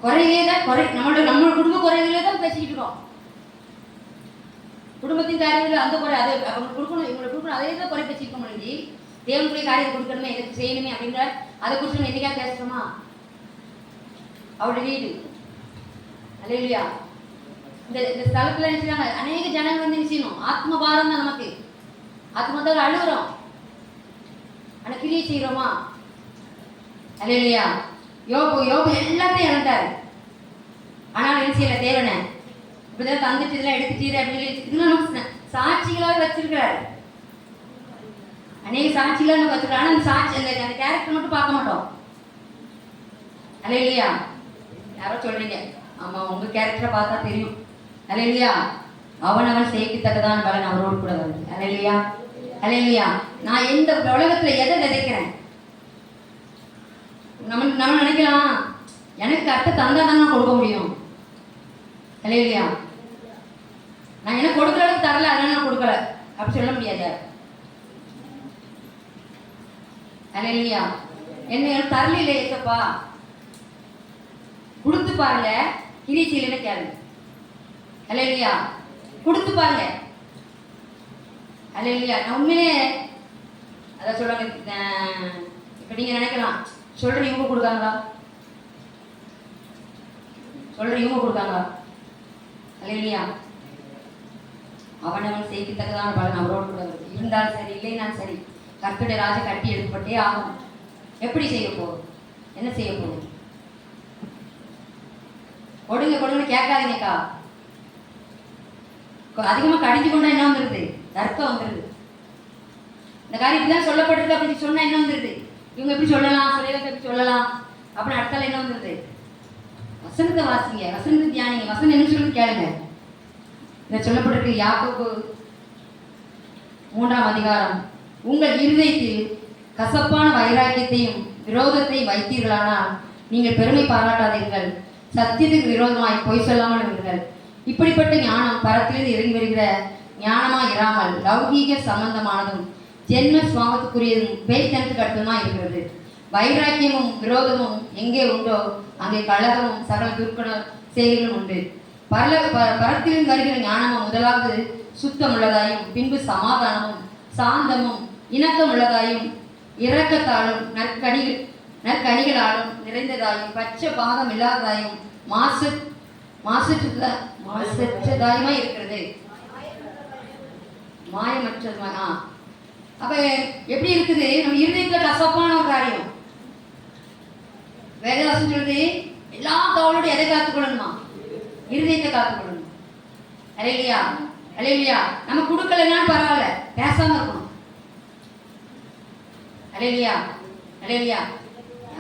குறையிலே தான் நம்மளோட குடும்ப குறைகளே தான் பேசிக்கிட்டு இருக்கோம். குடும்பத்தின் காரியங்கள் அந்த குறை, அதை அவங்க கொடுக்கணும், இவங்களை கொடுக்கணும், அதே தான் குறை பேசிக்க முடிஞ்சு தேவனுடைய காரியத்தை கொடுக்கணுமே, எதுக்கு செய்யணுமே அப்படின்ற அதை குறித்து நம்ம என்னைக்கா பேசுறோமா? அவருடைய வீடு. அல்லேலூயா. இந்த ஸ்தலத்துல என்ன செய்வாங்க? அநேக ஜனங்கள் வந்து என்ன செய்யணும்? ஆத்ம பாரம் தான் நமக்கு. ஆத்மத்தாக அழுகுறோம், ஆனால் கிரியை செய்கிறோமா? அல்லேலூயா. யோபு எல்லாத்தையும் இழந்தாரு, ஆனால் என்ன செய்யல? தேவனை இப்படிதான் தந்துட்டு இதெல்லாம் எடுத்துட்டீரு அப்படின்னு சொல்லி சாட்சிகளாக வச்சிருக்கிறாரு. அநேக சாட்சிகளாக நம்ம வச்சிருக்கோம், ஆனால் அந்த சாட்சி அந்த கேரக்டர் மட்டும் பார்க்க மாட்டோம். அல்லேலூயா. யாரோ சொல்றீங்க, ஆமா உங்க கேரக்டரை பார்த்தா தெரியும். அல்லேலூயா. அவன் செய்யத்தக்கதான் பலன் அவரோடு கூட வருது. அல்லேலூயா, அல்லேலூயா. நான் எந்த உலகத்துல எதை விதைக்கிறேன்? நம்ம நினைக்கலாம், எனக்கு கர்த்தர் தந்தா தான் நான் கொடுக்க முடியும். இல்லையா? நான் எனக்கு கொடுக்குற அளவுக்கு தரல, அதனால நான் கொடுக்கல அப்படி சொல்ல முடியாது. இல்லையா? என்ன தரல இல்லை ஏசப்பா, கொடுத்து பாருங்க, கிரீச்சியில கேளுங்க. இல்லையா? கொடுத்து பாருங்க. இல்லையா? நான் உண்மையே அதான் சொல்லுவாங்க. இப்ப நீங்க நினைக்கலாம், சொல்ற இவங்க கொடுக்காங்களா, சொல்ற இவங்க கொடுக்காங்களா? இல்லையா? அவனவன் செய்யத்தக்கதான பலன் அவரோடு கூட வருது. இருந்தாலும் சரி, இல்லைனாலும் சரி, கர்த்தருடைய ராஜா கட்டி எடுக்கப்பட்டே ஆகும். எப்படி செய்ய போகும்? என்ன செய்ய போகும்? கொடுங்க கொடுங்க கேட்காதீங்கக்கா. அதிகமா கடிஞ்சு கொண்டா என்ன வந்துருது? தர்க்கம் வந்துருது. இந்த காரியத்துக்கு தான் சொல்லப்பட்டிருக்கு அப்படின்னு சொன்னா என்ன வந்துருது? இவங்க எப்படி சொல்லலாம், சொல்லிடத்தை எப்படி சொல்லலாம் அப்படின்னு அடுத்தால என்ன வந்துருது? வசனத்தை வாசிங்க, வசனத்தை தியானிங்க, வசனம் என்ன சொல்லுன்னு கேளுங்க. இதை சொல்லப்பட்டிருக்கு யாக்கோபு 3ஆம் அதிகாரம். உங்கள் இருதயத்தில் கசப்பான வைராக்கியத்தையும் விரோதத்தையும் வைத்தீர்களானால் நீங்கள் பெருமை பாராட்டாதீர்கள், சத்தியத்துக்கு விரோதமாய் பொய் சொல்லாமல் இருங்கள். இப்படிப்பட்ட ஞானம் பரத்திலிருந்து இறங்கி வருகிற ஞானமாக இராமல் லௌகீக சம்பந்தமானதும் ஜென்ம சுவாமத்துக்குரியதும் பேய்த்தனத்துக்கு அடுத்ததுமாக இருக்கிறது. வைராக்கியமும் விரோதமும் எங்கே உண்டோ அங்கே கலகமும் சகல துர்க்குண செயல்களும் உண்டு. பரத்திலிருந்து வருகிற ஞானமும் முதலாவது சுத்தம் உள்ளதாயும், பின்பு சமாதானமும் சாந்தமும் இணக்கம் உள்ளதாயும், இரக்கத்தாலும் நற்கனிகளாலும் நிறைந்ததாயும், பச்சை பாகம் இல்லாததாயும், மாசற்றதாயுமாய் இருக்கிறது. மாயமற்றதுமா. அப்ப எப்படி இருக்குது? நம்ம இருதயத்துல கசப்பான ஒரு காரியம். வேதவாசம் சொல்றது எல்லா கவலோடு எதை காத்துக்கொள்ளணுமா? இருதயத்தை காத்துக்கொள்ளணும். இல்லையா? இல்லையா? நம்ம கொடுக்கலன்னாலும் பரவாயில்ல, பேசாம இருக்கணும். இல்லையா? இல்லையா?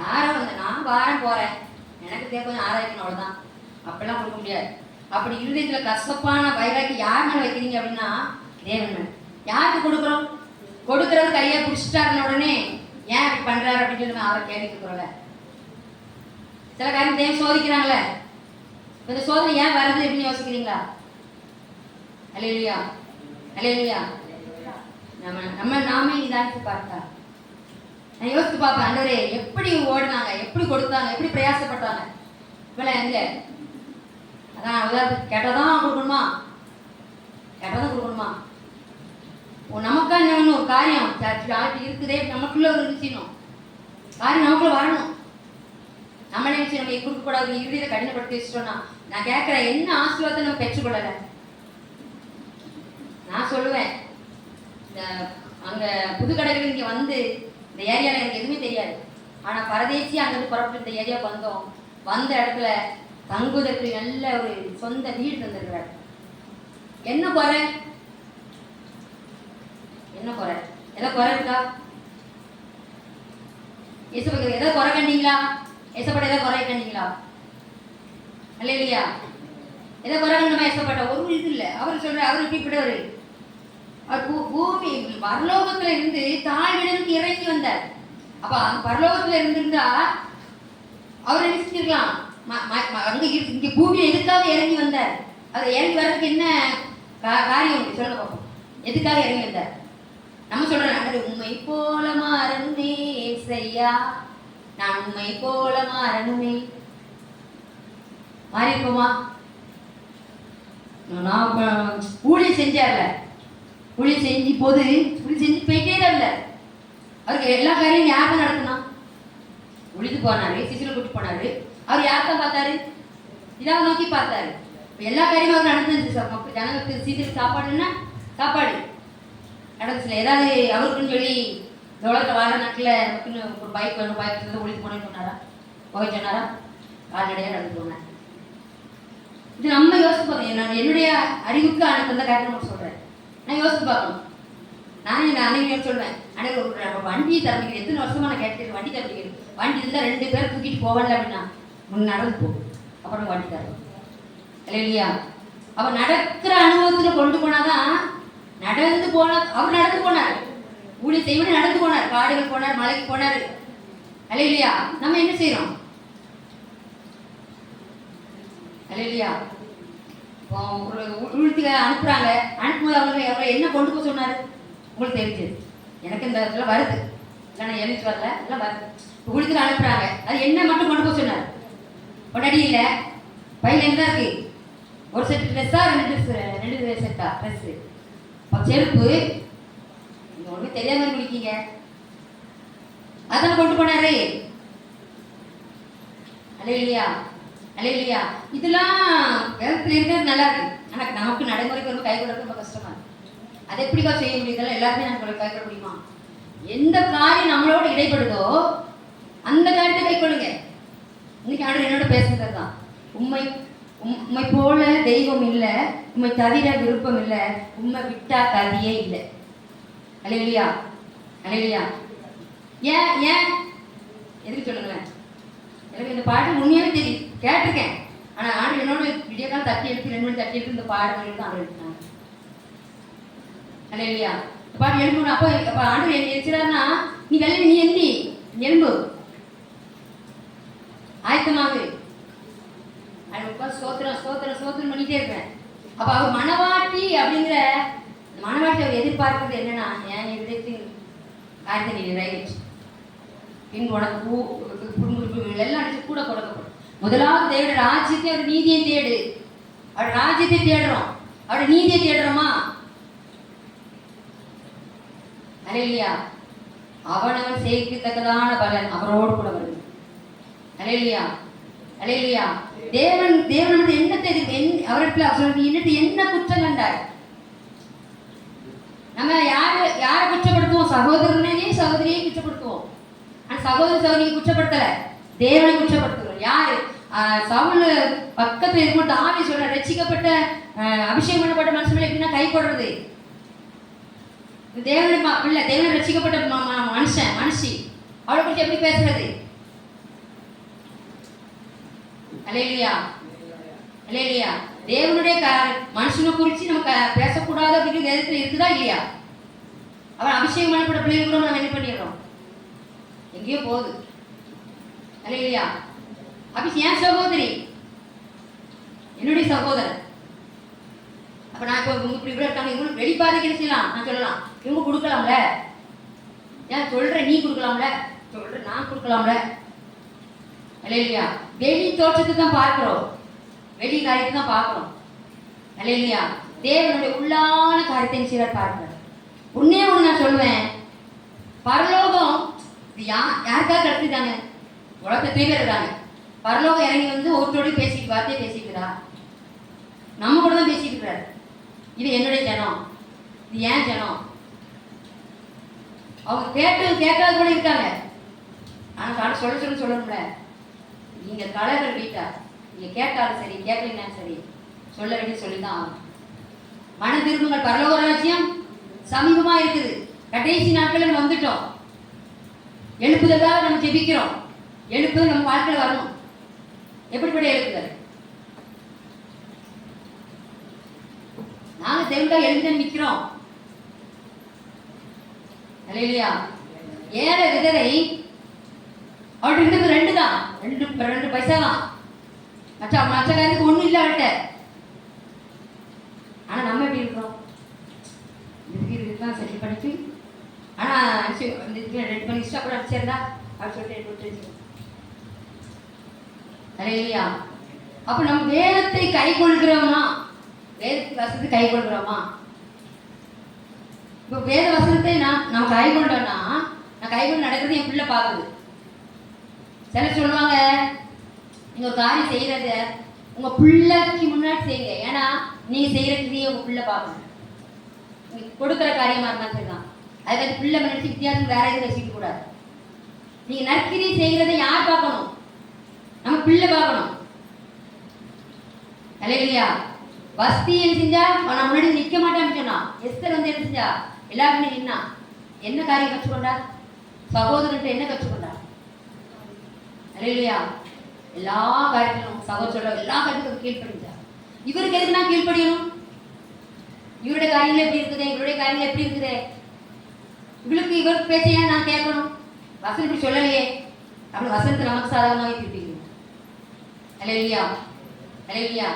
யாரோ வந்து நான் வாரம் போறேன், எனக்கு தேவை ஆராய்க்கணும், அவ்வளவுதான். அப்படிலாம் கொடுக்க முடியாது. அப்படி இருதயத்துல கசப்பான வைராக்கி யார் மேல வைக்கிறீங்க அப்படின்னா தேவன் மேல. யாருக்கு கொடுக்குறோம்? கொடுக்கறது கையை பிடிச்சிட்டாருன உடனே ஏன் அப்படி பண்றாரு அப்படின்னு சொல்லி அவரை கேட்டுட்டு இருக்கிறோம்ல. சில காரியம் தேவன் சோதிக்கிறாங்களே, இந்த சோதனை ஏன் வருது அப்படின்னு யோசிக்கிறீங்களா? இல்லையா? இல்லையா? நாமே இதாச்சு பார்த்தா நான் யோசித்து பார்ப்பேன், ஆண்டவரே எப்படி ஓடினாங்க, எப்படி கொடுத்தாங்க, எப்படி பிரயாசப்பட்டாங்க. இவள எங்க அதான் உதாரணத்துக்கு கேட்டதான் கொடுக்கணுமா? கேட்டதான் கொடுக்கணுமா? நமக்கா என்ன ஒரு காரியம் இருக்குதே, நமக்குள்ள ஒரு நிச்சயம் காரியம் நமக்குள்ள வரணும். நம்ம நினைச்சு நம்ம கொடுக்கக்கூடாது, இறுதியில கடினப்படுத்தி வச்சுட்டோம்னா நான் கேட்கிறேன், என்ன ஆசீர்வாதத்தை நம்ம பெற்றுக்கொள்ளல? நான் சொல்லுவேன், இந்த அங்க புதுக்கடைகள் இங்க வந்து இந்த ஏரியாவில் எனக்கு எதுவுமே தெரியாது. ஆனால் பரதேசி அங்கிருந்து புறப்பட்டு இந்த ஏரியாவுக்கு வந்தோம். வந்த இடத்துல தங்குவதற்கு நல்ல ஒரு சொந்த வீடு தந்திருக்கிறார். என்ன குறை? என்ன குறை? எதை குறை இருக்கா? ஏசப்பட்ட எதை குறை கண்டீங்களா? ஏசப்பட்ட எதை குறை கண்டீங்களா? இல்லையா? எதை குறை கண்டமா? ஏசப்பட்ட ஒரு இது இல்லை. அவர் சொல்ற, அவர் இப்படிப்பட்டவர். பூமி பரலோகத்துல இருந்து தாழ்விடனுக்கு இறங்கி வந்தார். அப்ப பரலோகத்துல இருந்திருந்தா அவர் என்ன செஞ்சிருக்கலாம்? அங்க இங்க பூமியை எதுக்காக இறங்கி வந்தார்? அதை இறங்கி வர்றதுக்கு என்ன காரியம் சொல்லுங்க பார்ப்போம். எதுக்காக இறங்கி வந்தார்? நம்ம சொல்றோம், உண்மை போல மாறணுமே செய்யா, நான் உண்மை போல மாறணுமே. மாறி இருப்போமா? நான் ஊழியம் செஞ்சார்ல, ஊழியம் செஞ்சு போது ஊழியம் செஞ்சு போயிட்டே தான் இல்லை. அவருக்கு எல்லா காரியம் யார் தான் நடத்தினா? உழித்து போனாரு, சிசில கூட்டி போனாரு. அவர் யார் தான் பார்த்தாரு? இதாக நோக்கி பார்த்தாரு. எல்லா காரியமும் அவர் நடந்துச்சு. ஜனங்களுக்கு சீசனுக்கு சாப்பாடுன்னா சாப்பாடு நடந்துச்சுல. ஏதாவது அவருக்குன்னு சொல்லி இந்த உலகத்தில் வாழ நாட்டில் நமக்குன்னு ஒரு பைக் வேணும், பைக் ஒழித்து போனேன்னு சொன்னாரா? போக சொன்னாரா? கால்நடையாக நடந்து போனேன். இது நம்ம யோசிச்சு பார்க்கணும். நான் என்னுடைய அறிவுக்கு அன்னைக்கு அந்த காரியத்தை மட்டும் சொல்கிறேன். நான் யோசிச்சு பார்க்கணும். நானே அன்னைக்கு சொல்லுவேன், அன்னைக்கு ஒரு வண்டியை திறமைக்கிறேன். எத்தனை வருஷமா நான் கேட்டுக்கிறேன், வண்டி திறமைக்கிறேன். வண்டி இருந்தால் 2 பேர் தூக்கிட்டு போவான்ல அப்படின்னா முன் நடந்து போகும், அப்புறம் வண்டி தரணும். இல்லையா? அவர் நடக்கிற அனுபவத்தில் கொண்டு போனாதான் அவர் நடந்து போனார். ஊழிய செய்வது நடந்து போனார். காடுகள் போனார், மலைக்கு போனார். அல்லேலூயா. நம்ம என்ன செய்றோம்? அல்லேலூயா. இப்போ ஒரு ஊழியத்துக்கு அனுப்புறாங்க, அனுப்பும்போது அவங்க என்ன கொண்டு போக சொன்னாரு உங்களுக்கு தெரிஞ்சது. எனக்கு இந்த இடத்துல வருது, இல்லை நான் எழுதி வரல, எல்லாம் வருது. இப்போ ஊழியத்துக்கு அனுப்புறாங்க, அது என்ன மட்டும் கொண்டு போக சொன்னார்? கொண்டாடி இல்லை, பையில என்ன இருக்கு? ஒரு செட் ட்ரெஸ்ஸா, ரெண்டு செட்டா ட்ரெஸ்ஸு, செருப்பு, நீங்க ஒன்றும் தெரியாம குளிக்கீங்க, அதான் கொண்டு போனாரு. அல்லேலூயா, அல்லேலூயா. இதெல்லாம் வேதத்தில் இருக்கிறது நல்லா இருக்கு, ஆனால் நமக்கு நடைமுறைக்கு ரொம்ப கை கொடுக்க ரொம்ப கஷ்டமா இருக்கு. அதை எப்படிக்கா செய்ய முடியும்? இதெல்லாம் எல்லாருமே நமக்கு கை கொள்ள முடியுமா? எந்த காரியம் நம்மளோட இடைப்படுதோ அந்த காரியத்தை கை கொள்ளுங்க. இன்னைக்கு ஆண்டவர் என்னோட பேசுறது தான், உண்மை போல தெய்வம் இல்லை, உண்மை தவிர விருப்பம் இல்லை, உண்மை விட்டா கதியே இல்லை. அல்லேலூயா, அல்லேலூயா. ஏன் ஏன் எதுக்கு சொல்லுங்களேன்? எனக்கு இந்த பாட்டு உண்மையாவே தெரியும், கேட்டிருக்கேன். ஆனால் ஆண்டு என்னோட விடிய காலம் தட்டி எடுத்து 2 மணி தட்டி எடுத்து இந்த பாடல்கள் தான் ஆண்டு எடுத்தாங்க. அல்லேலூயா. இந்த பாட்டு எழுப்பணும். அப்போ ஆண்டு எரிச்சிடாருன்னா, நீ வெள்ளி நீ எந்தி எலும்பு ஆயத்தமாகு, சோத்திரம் சோத்திரம் சோத்திரம் பண்ணிட்டே இருப்பேன். அப்போ அவர் மனவாட்டி அப்படிங்கிற மனவாட்டி அவர் எதிர்பார்க்கிறது என்னன்னா, என் இதயத்தின் காரியத்தை நீ நிறைவேற்று, பின் உனக்கு எல்லாம் அடிச்சு கூட கொடுக்கப்படும். முதலாவது தேவனுடைய ராஜ்யத்தை, அவர் நீதியை தேடு. அவர் ராஜ்யத்தை தேடுறோம், அவருடைய நீதியை தேடுறோமா? அல்லேலூயா. அவனவன் செய்யத்தக்கதான பலன் அவரோடு கூட வருது. அல்லேலூயா, அல்லேலூயா. தேவன் என்னத்தை அவரிடத்துல சொல்றது, என்னத்தை என்ன குற்றம் கண்டார்? நம்ம யாரை குற்றப்படுத்துவோம்? சகோதரனையே சகோதரியை குற்றப்படுத்துவோம். ஆனால் சகோதரியை குற்றப்படுத்தல, தேவனை குற்றப்படுத்துகிறோம். யாரு? சவுல் பக்கத்துல இருக்கும்போது தாவி சொல்ற, ரட்சிக்கப்பட்ட அபிஷேகம் பண்ணப்பட்ட மனுஷங்களை எப்படின்னா கை போடுறது. தேவனை பிள்ளை, தேவனை ரட்சிக்கப்பட்ட மனுஷி அவளை குறித்து எப்படி பேசுறது? அல்லேலூயா, அல்லேலூயா. தேவனுடைய மனுஷனை குறித்து நம்ம பேசக்கூடாது அப்படிங்கிற நேரத்தில் இருக்குதா இல்லையா? அவன் அபிஷேகம் பண்ணப்பட்ட பிள்ளைகள் கூட நம்ம என்ன பண்ணிடுறோம், எங்கேயோ போகுது. அல்லேலூயா. என் சகோதரி, என்னுடைய சகோதரன். அப்ப நான் இப்போ இப்படி கூட இருக்காங்க, இவங்களுக்கு வெளிப்பாதைக்கு என்ன செய்யலாம்? நான் சொல்லலாம், இவங்க கொடுக்கலாம்ல, ஏன் சொல்ற, நீ கொடுக்கலாம்ல, சொல்ற நான் கொடுக்கலாம்ல. அல்லேலூயா. வெளி தோற்றத்தை தான் பார்க்கிறோம், வெளி காரியத்தை தான் பார்க்கிறோம். அல்லேலூயா. தேவனுடைய உள்ளான காரியத்தை சிலர் பார்க்கிறார். உன்னே ஒன்று நான் சொல்லுவேன், பரலோகம் இது யாருக்காக கிடைச்சிட்டாங்க? உலகத்திலே பேர் இருக்காங்க. பரலோகம் இறங்கி வந்து ஒருத்தோடு பேசிட்டு வார்த்தையை பேசிக்கிறா, நம்ம கூட தான் பேசிட்டு இருக்கிறாரு. இது என்னுடைய ஜனம், இது ஏன் ஜனம். அவங்க கேட்காத கூட இருக்காங்க. ஆனால் சொல்லணும்ல, நீங்க கலர்கள் வீட்டா, நீங்க கேட்டாலும் சரி கேட்கலீங்கன்னாலும் சரி சொல்ல வேண்டிய சொல்லிதான் ஆகும். மன திரும்புங்கள், பரலோக ராஜ்யம் சமீபமா இருக்குது. கடைசி நாட்கள் நம்ம வந்துட்டோம். எழுப்புதற்காக நம்ம ஜெபிக்கிறோம். எழுப்புதல் நம்ம வாழ்க்கையில் வரணும். எப்படிப்பட்ட எழுப்புதல்? நாங்க தேவனுக்காக எழுந்து நிற்கிறோம். அல்லேலூயா. ஏழை விதரை அவர்கிட்ட இருந்தது 2 தான், 2 பைசா தான். மற்ற காரியத்துக்கு ஒன்றும் இல்லை அவர்கிட்ட. ஆனா நம்ம எப்படி இருக்கிறோம்? இதுதான் சரி படிச்சு, ஆனா 2 மணி இஷ்டம் கூட அடிச்சிருந்தா அப்படி சொல்லிட்டு. அல்லேலூயா. அப்ப நம்ம வேதத்தை கை கொள்கிறோமா? வேதத்தை வசனத்தை கை கொள்கிறோமா? இப்போ வேத வசனத்தை நம்ம கை கொண்டோம்னா, நான் கை கொண்டு நடக்கிறது என் பிள்ளை பார்க்குது. சிலர் சொல்லுவாங்க, நீங்க ஒரு காரியம் செய்யறத உங்க பிள்ளைக்கு முன்னாடி செய்யுங்க, ஏன்னா நீங்க செய்யற கிரியை உங்க பிள்ளை பார்க்கணும். நீங்க கொடுக்குற காரியமா இருந்தாலும் சரிதான், அதை வந்து பிள்ளை நினைச்சு வித்தியாசம் வேற எதுவும் வச்சுக்க கூடாது. நீங்க நற்கிரி செய்யறதை யார் பார்க்கணும்? நம்ம பிள்ளை பார்க்கணும். அல்லேலூயா. வஸ்தி என்ன செஞ்சா, நான் முன்னாடி நிற்க மாட்டேன்னு சொன்னா. எஸ்தர் வந்து என்ன செஞ்சா, எல்லாருமே நின்னா. என்ன காரியம் கற்றுக்கொண்டா? சகோதரன்ட்ட என்ன கற்றுக்கொண்டா? அல்லேலூயா. எல்லா காரியத்திலும் சகோதரர் எல்லா காரியத்துக்கும் கீழ்ப்படிஞ்சா. இவருக்கு எதுக்கு நான் கீழ்ப்படியணும்? இவருடைய காரியங்கள் எப்படி இருக்குது, இவருடைய காரியங்கள் எப்படி இருக்குது, இவருக்கு பேச்சையா நான் கேட்கணும்? வசனம் இப்படி சொல்லலையே. அப்படி வசனத்தை நமக்கு சாதகமாக திருப்பிக்கணும். அல்லேலூயா, அல்லேலூயா.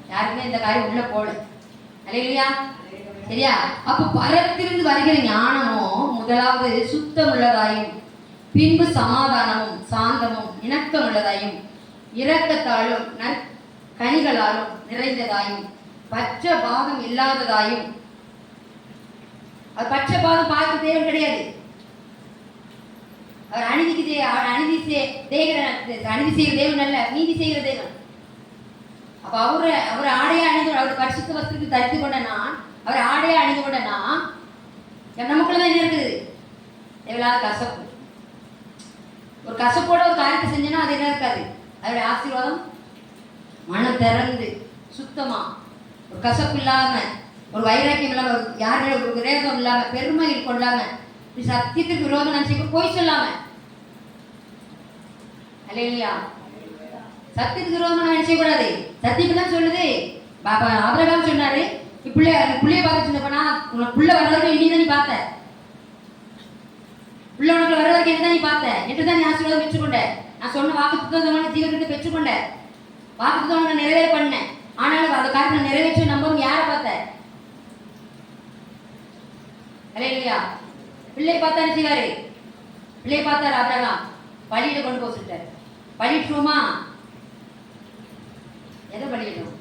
யாருக்குமே இந்த காரியம் உள்ள போல. அல்லேலூயா, சரியா? அப்போ பரத்திலிருந்து வருகிற ஞானமும் முதலாவது சுத்தம் உள்ளதாயும், பின்பு சமாதானமும் சாந்தமும் இணக்கம் உள்ளதாயும், இரக்கத்தாலும் கனிகளாலும் நிறைந்ததாயும், பச்ச பாதம் இல்லாததாயும். அது பச்ச பாதம் பார்க்க தேவை கிடையாது. அவர் அநீதி செய்கிற தேவன் அல்ல, நீதி செய்கிற தேவன். அப்ப அவர் ஆடையா அணிந்து, அவர் பரிசுத்த வஸ்திரத்தை தரித்து கொண்டனா, அவர் ஆடையா அணிந்து கொண்டனா, நமக்குள்ளதான் என்ன இருக்குது? தேவையில்லாத கசப்பு. ஒரு கசப்போட ஒரு காரியத்தை செஞ்சோன்னா அது என்ன இருக்காது? அதோடைய ஆசீர்வாதம் மனம் திறந்து சுத்தமா, ஒரு கசப்பு இல்லாம, ஒரு வைராக்கியம் இல்லாம, ஒரு யாருடைய ஒரு விரோதம் இல்லாம, பெருமை கொள்ளாம, சத்தியத்துக்கு விரோதம் நினைச்சு போய் சொல்லாம. அல்லேலூயா. சத்தியத்துக்கு விரோதமா நினைச்ச கூடாது. சத்தியம் தான் சொல்லுது. ஆபிரகாம் சொன்னாரு, பிள்ளைய பார்த்து சொன்னப்பனா, உனக்கு புள்ள வர வரைக்கும் இனிதான் நீ பார்த்த, புள்ள உனக்கு வர வரைக்கும் என்னதான் நீ பார்த்த, என்றுதான் நீ ஆசீர்வாதம் பெற்றுக்கொண்ட. நான் சொன்ன வாக்குத்தத்தமான ஜீவனத்தை பெற்றுக்கொண்ட, வாக்குத்தத்தம் நான் நிறைவேற பண்ணேன். ஆனாலும் அந்த காரியத்தை நான் நிறைவேற்ற நம்பவும் யாரை பார்த்த? அல்லேலூயா. பிள்ளை பார்த்தா என்ன செய்வாரு? பிள்ளை பார்த்தாரு ஆபிரகாம், பலியிட கொண்டு போக சொல்லிட்டாரு. பலிட்டுருவோமா? எதை பலியிடும்?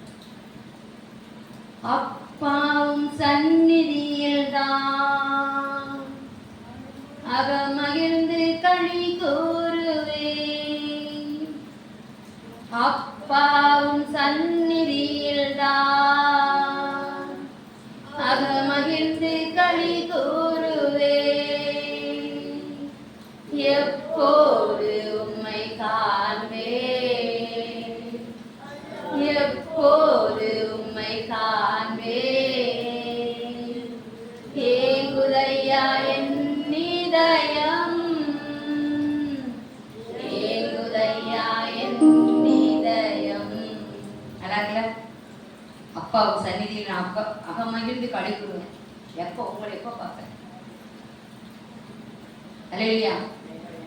அப்பாவும் சந்நிதியில் தான் அகமகிழ்ந்து களி கூறுவேன். அப்பாவும் சந்நிதியில் தான் அகமகிழ்ந்து களி கூறுவேன். எப்போது உம்மை காண்பேன், எப்போது உம்மை காண்பேன். ஏங்குதையா என் இதயம், ஏங்குதையா என் இதயம். நல்லா இருக்குல்ல? அப்பாவும் சந்நிதியில் நான் அகமகிழ்ந்து களி கூறுவேன். எப்போ? உங்களை எப்போ பார்ப்பேன்? அல்லேலூயா,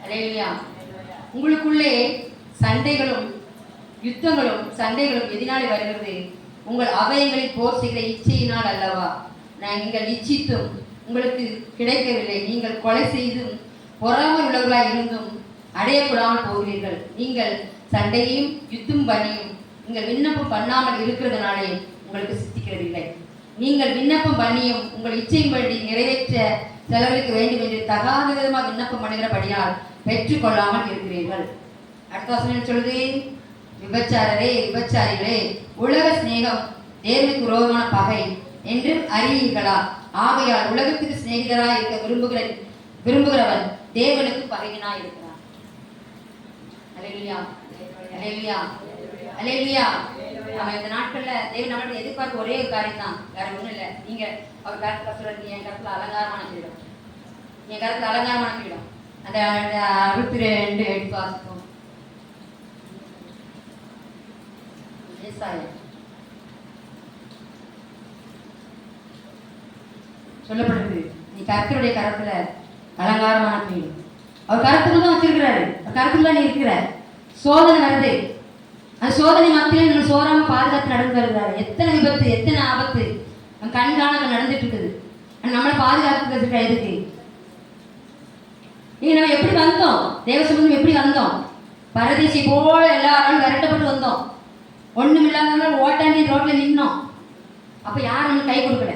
அல்லேலூயா. உங்களுக்குள்ளே சண்டைகளும் யுத்தங்களும் சண்டைகளும் எதினாலே வருகிறது? உங்கள் அவயங்களில் போர் செய்கிற இச்சையினால் அல்லவா? நீங்கள் இச்சித்தும் உங்களுக்கு கிடைக்கவில்லை. நீங்கள் கொலை செய்தும் பொறாமை உள்ளவர்களாய் இருந்தும் அடையக்கூடாமல் போகிறீர்கள். நீங்கள் சண்டையும் யுத்தம் பண்ணியும் நீங்கள் விண்ணப்பம் பண்ணாமல் இருக்கிறதுனாலே உங்களுக்கு சித்திக்கிறதில்லை. நீங்கள் விண்ணப்பம் பண்ணியும் உங்கள் இச்சையின்படி நிறைவேற்ற செலவழிக்க வேண்டும் என்று தகாத விதமாக விண்ணப்பம் பண்ணுகிறபடியால் பெற்றுக்கொள்ளாமல் இருக்கிறீர்கள். அடுத்த வசனம் சொல்லுது, விபச்சாரரே விபச்சாரிகளே, உலக சிநேகம் தேவனுக்கு விரோதமான பகை என்று அறிவீர்களா? ஆகையால் உலகத்துக்கு சிநேகிதராய் இருக்க விரும்புகிறவன் தேவனுக்கு பகைவனாய் இருக்கிறான். அல்லேலூயா, அல்லேலூயா, அல்லேலூயா. நம்ம இந்த நாட்கள்ல தேவன் நம்மளுடைய எதிர்பார்க்க ஒரே ஒரு காரியம் தான், வேற ஒண்ணும் இல்லை. நீங்க அவர் கருத்துல சொல்றது, என் கருத்துல அலங்காரமான பீடம், என் கருத்துல அலங்காரமான பீடம். அந்த 62 எடுத்து வாசிப்போம். சொல்லப்படுது, நீ கர்த்தருடைய கரத்துல அலங்காரமான பீடம். அவர் கருத்துல தான் வச்சிருக்கிறாரு, கருத்துல நீ இருக்கிற. சோதனை வருது, அந்த சோதனை மத்தியில நம்ம சோறாம பாதுகாத்து நடந்து வருகிறாரு. எத்தனை விபத்து, எத்தனை ஆபத்து கண்காண நடந்துட்டு இருக்குது. நம்மளை பாதுகாத்துக்கிறதுக்கு எதுக்கு? நீங்க நம்ம எப்படி வந்தோம்? தேவசம்பந்தம் எப்படி வந்தோம்? பரதேசி போல எல்லாரும் விரட்டப்பட்டு வந்தோம். ஒண்ணும் இல்லாதவங்க ஓட்டாண்டி ரோட்ல நின்னோம். அப்ப யாரும் நமக்கு கை கொடுக்கல.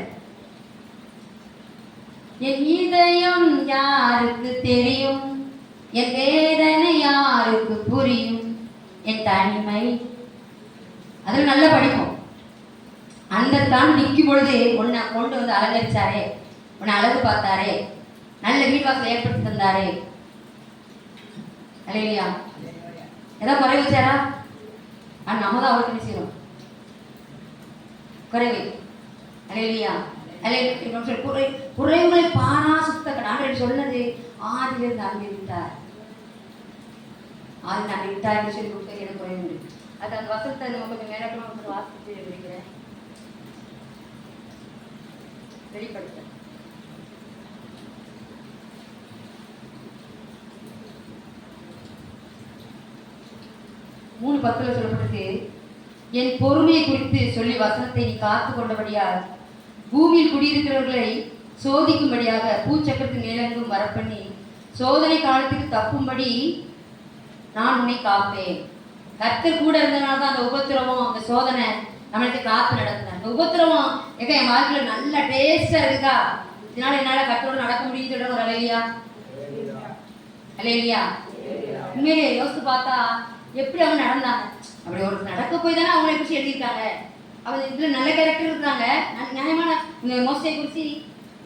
என் இதயம் யாருக்கு தெரியும், என் வேதனை யாருக்கு புரியும், என் தனிமை. அதில் நல்லா படிப்போம். அந்த தான் நிற்கும் பொழுது உன்னை கொண்டு வந்து அலங்கரிச்சாரே, உன்னை அழகு பார்த்தாரே, நல்ல வீட்வாசல் ஏற்படுத்தி தந்தாரே. அல்லேலூயா. ஏதாவது குறை வச்சாரா? ஆனால் நம்ம தான் அவருக்கு செய்யணும் குறைவை. அல்லேலூயா, அல்லேலூயா. குறைவுகளை பாரா சுத்த ஆண்டவர் சொன்னது ஆதியிலிருந்து அங்கே விட்டார், ஆதி நான் விட்டார் என்று சொல்லி கொடுத்த எனக்கு குறைவு உண்டு. அது அந்த வசனத்தை நம்ம கொஞ்சம் மேலோட்டமாக வாசித்து விடுகிறேன், வெளிப்படுத்த. 3:10 சொல்லப்பட்டிருக்கு, என் பொறுமையை குறித்து சொல்லி வசனத்தை நீ காத்து கொண்டபடியால் பூமியில் குடியிருக்கிறவர்களை சோதிக்கும்படியாக பூச்சக்கரத்தின் மேலெங்கும் வரப்பண்ணி சோதனை காலத்துக்கு தப்பும்படி நான் உன்னை காப்பேன். கர்த்தர் கூட இருந்தனால தான் அந்த உபத்திரவம், அந்த சோதனை நம்மளுக்கு காத்து நடத்தினேன். அந்த உபத்திரவம் என் வாழ்க்கையில நல்ல டேஸ்டா இருக்கா, இதனால என்னால கர்த்தரோட நடக்க முடியும்னு சொல்ற ஒரு அலையிலையா அலையிலையா உண்மையிலேயே யோசித்து பார்த்தா எப்படி அவங்க நடந்தாங்க. அப்படி ஒரு நடக்க போய் தானே அவங்களை குறிச்சு எழுதியிருக்காங்க. அவங்க இதுல நல்ல கேரக்டர் இருக்கிறாங்க, நியாயமான மோசையை குறிச்சு,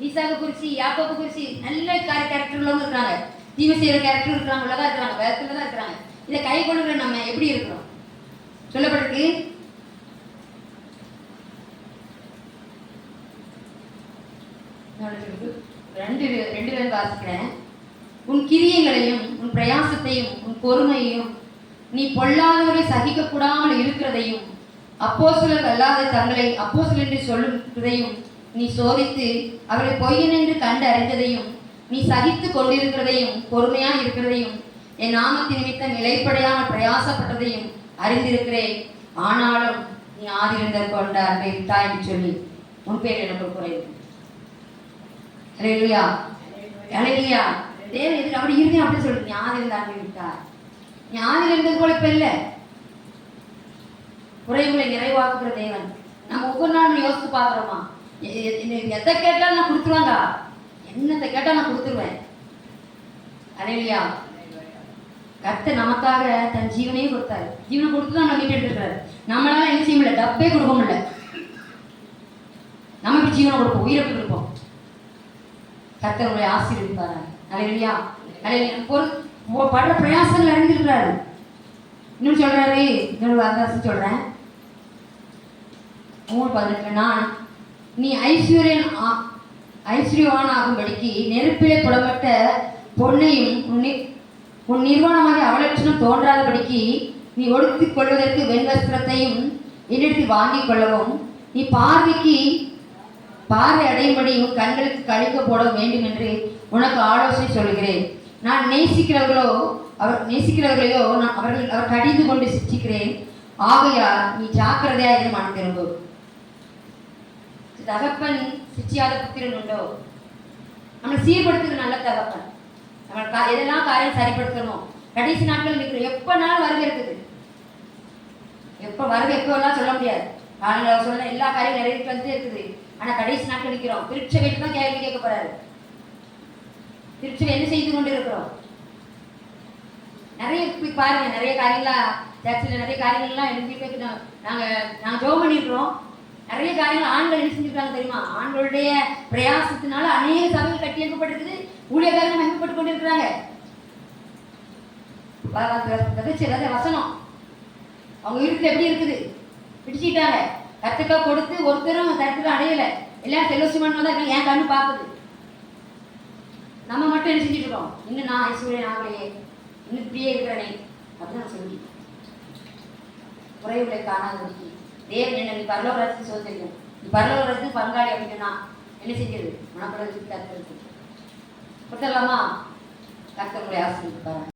ஈசாவை குறிச்சு, யாக்கோபை குறிச்சு நல்ல கேரக்டர் உள்ளவங்க இருக்கிறாங்க, தீமை செய்யற கேரக்டர் இருக்கிறாங்க, உள்ளதா இருக்கிறாங்க, வேதத்துல தான் இருக்கிறாங்க. இதை கை கொண்டு நம்ம எப்படி இருக்கிறோம் சொல்லப்பட்டிருக்கு. ரெண்டு வாசிக்கிறேன். உன் கிரியைகளையும் உன் பிரயாசத்தையும் உன் பொறுமையையும் நீ பொல்லாதவரை சகிக்க கூடாமல் இருக்கிறதையும் அப்போஸ்தலர் அல்லாத தங்களை அப்போஸ்தலர் என்று சொல்லுகிறதையும் நீ சோதித்து அவரை பொய்யன் என்று கண்டு அறிந்ததையும் நீ சகித்து கொண்டிருக்கிறதையும் பொறுமையா இருக்கிறதையும் என் நாமத்தின் நிமித்தம் நிலைப்படையாமல் பிரயாசப்பட்டதையும் அறிந்திருக்கிறேன். ஆனாலும் நீ ஆதிருந்த கொண்ட அன்பை விட்டா என்று சொல்லி உன் பேர் எனக்கு குறைவு. அலையிலையா அலையிலையா தேவை எதுக்கு அப்படி இருந்தேன் அப்படின்னு சொல்லிட்டு நீ ஆதிருந்த அன்பை விட்டார். நீ ஆதில் இருந்தது போல இப்ப இல்லை. குறைவுகளை நிறைவாக்குகிற தேவன். நம்ம ஒவ்வொரு நாளும் யோசித்து பார்க்குறோமா, எதை கேட்டாலும் நான் கொடுத்துருவாங்க, என்னத்தை கேட்டால் நான் கொடுத்துருவேன். அலையிலையா கர்த்தர் நமக்காக தன் ஜீவனையும் கொடுத்தாரு. ஜீவனை கொடுத்து தான் நம்ம மீட்டு எடுத்துருக்காரு. நம்மளால என்ன செய்ய முடியல, டப்பே கொடுக்க முடியல. நம்ம இப்படி ஜீவனை கொடுப்போம், உயிரை போய் கொடுப்போம். கர்த்தர் உங்களை ஆசீர்வதிப்பாரு. அலையிலையா அலையிலையா படுற பிரயாசங்கள் அறிந்திருக்கிறாரு. இன்னும் சொல்றாரு, இன்னொரு வார்த்தை சொல்றேன் 3:18, நான் நீ ஐஸ்வர்யவான் ஆகும்படிக்கு நெருப்பிலே புடப்பட்ட பொன்னையும் உன் நிர்வாணமாக அவலட்சணம் தோன்றாதபடிக்கு நீ ஒடுத்திக் கொள்வதற்கு வெண்வஸ்திரத்தையும் என்னிடத்தில் வாங்கிக் கொள்ளவும் நீ பார்வை அடையும்படி உன் கண்களுக்கு கழிக்க போட வேண்டும் என்று உனக்கு ஆலோசனை சொல்கிறேன். நான் நேசிக்கிறவர்களையோ அவர் கடிந்து கொண்டு சிரிக்கிறேன். ஆகையால் நீ ஜாக்கிரதையாக இரு, மனம் திரும்பு. தகப்பன் சிச்சியாத புத்திரன் உண்டோ? நம்மளை சீர்படுத்துகிற நல்ல தகப்பன். நம்ம எதெல்லாம் காரியம் சரிப்படுத்தணும். கடைசி நாட்கள் நிற்கிறோம். எப்பனாலும் வருகை இருக்குது. எப்பெல்லாம் சொல்ல முடியாது. காலையில் சொல்ல எல்லா காரியம் நிறைவேற்றி வந்து இருக்குது. ஆனா கடைசி நாட்கள் நிற்கிறோம். திருச்சபைக்கு தான் கேள்வி கேட்க போறாரு. திருச்சபை என்ன செய்து கொண்டு இருக்கிறோம்? நிறைய பாருங்க, நிறைய காரியங்களா சர்ச்சில் நிறைய காரியங்கள்லாம் எழுதி நாங்கள் ஜோம் பண்ணியிருக்கிறோம். நிறைய காரியங்கள் ஆண்கள் என்ன செஞ்சிருக்காங்க தெரியுமா? ஆண்களுடைய பிரயாசத்தினால அநேக சபைகள் கட்டி எழுப்பப்பட்டிருக்குது. ஊழியக்காரங்க மகிமைப்பட்டு கொண்டு இருக்கிறாங்க. வசனம் அவங்க வீட்டுல எப்படி இருக்குது, பிடிச்சிட்டாங்க. கத்துக்கா கொடுத்து ஒருத்தரும் கருத்துல அடையலை. எல்லாம் செல்வசிமன் தான் இருக்காங்க. என் கண்ணு பார்க்குது. நம்ம மட்டும் என்ன செஞ்சுட்டு இருக்கோம்? இன்னும் நான் ஐஸ்வர்யன் ஆகலையே, இன்னும் இப்படியே இருக்கிறனே அப்படின்னு சொல்லி குறைவுகளை காணாதபடிக்கு தேவன் என்ன நீ பரலோக ராஜ்யத்தை சோதரிக்கும், நீ பரலோக ராஜ்யத்துக்கு பங்காளி அப்படின்னா என்ன செஞ்சது? மனப்படத்துக்கு கருத்து கொடுத்துடலாமா? கர்த்தர் உங்களை ஆசீர்வதிப்பார்.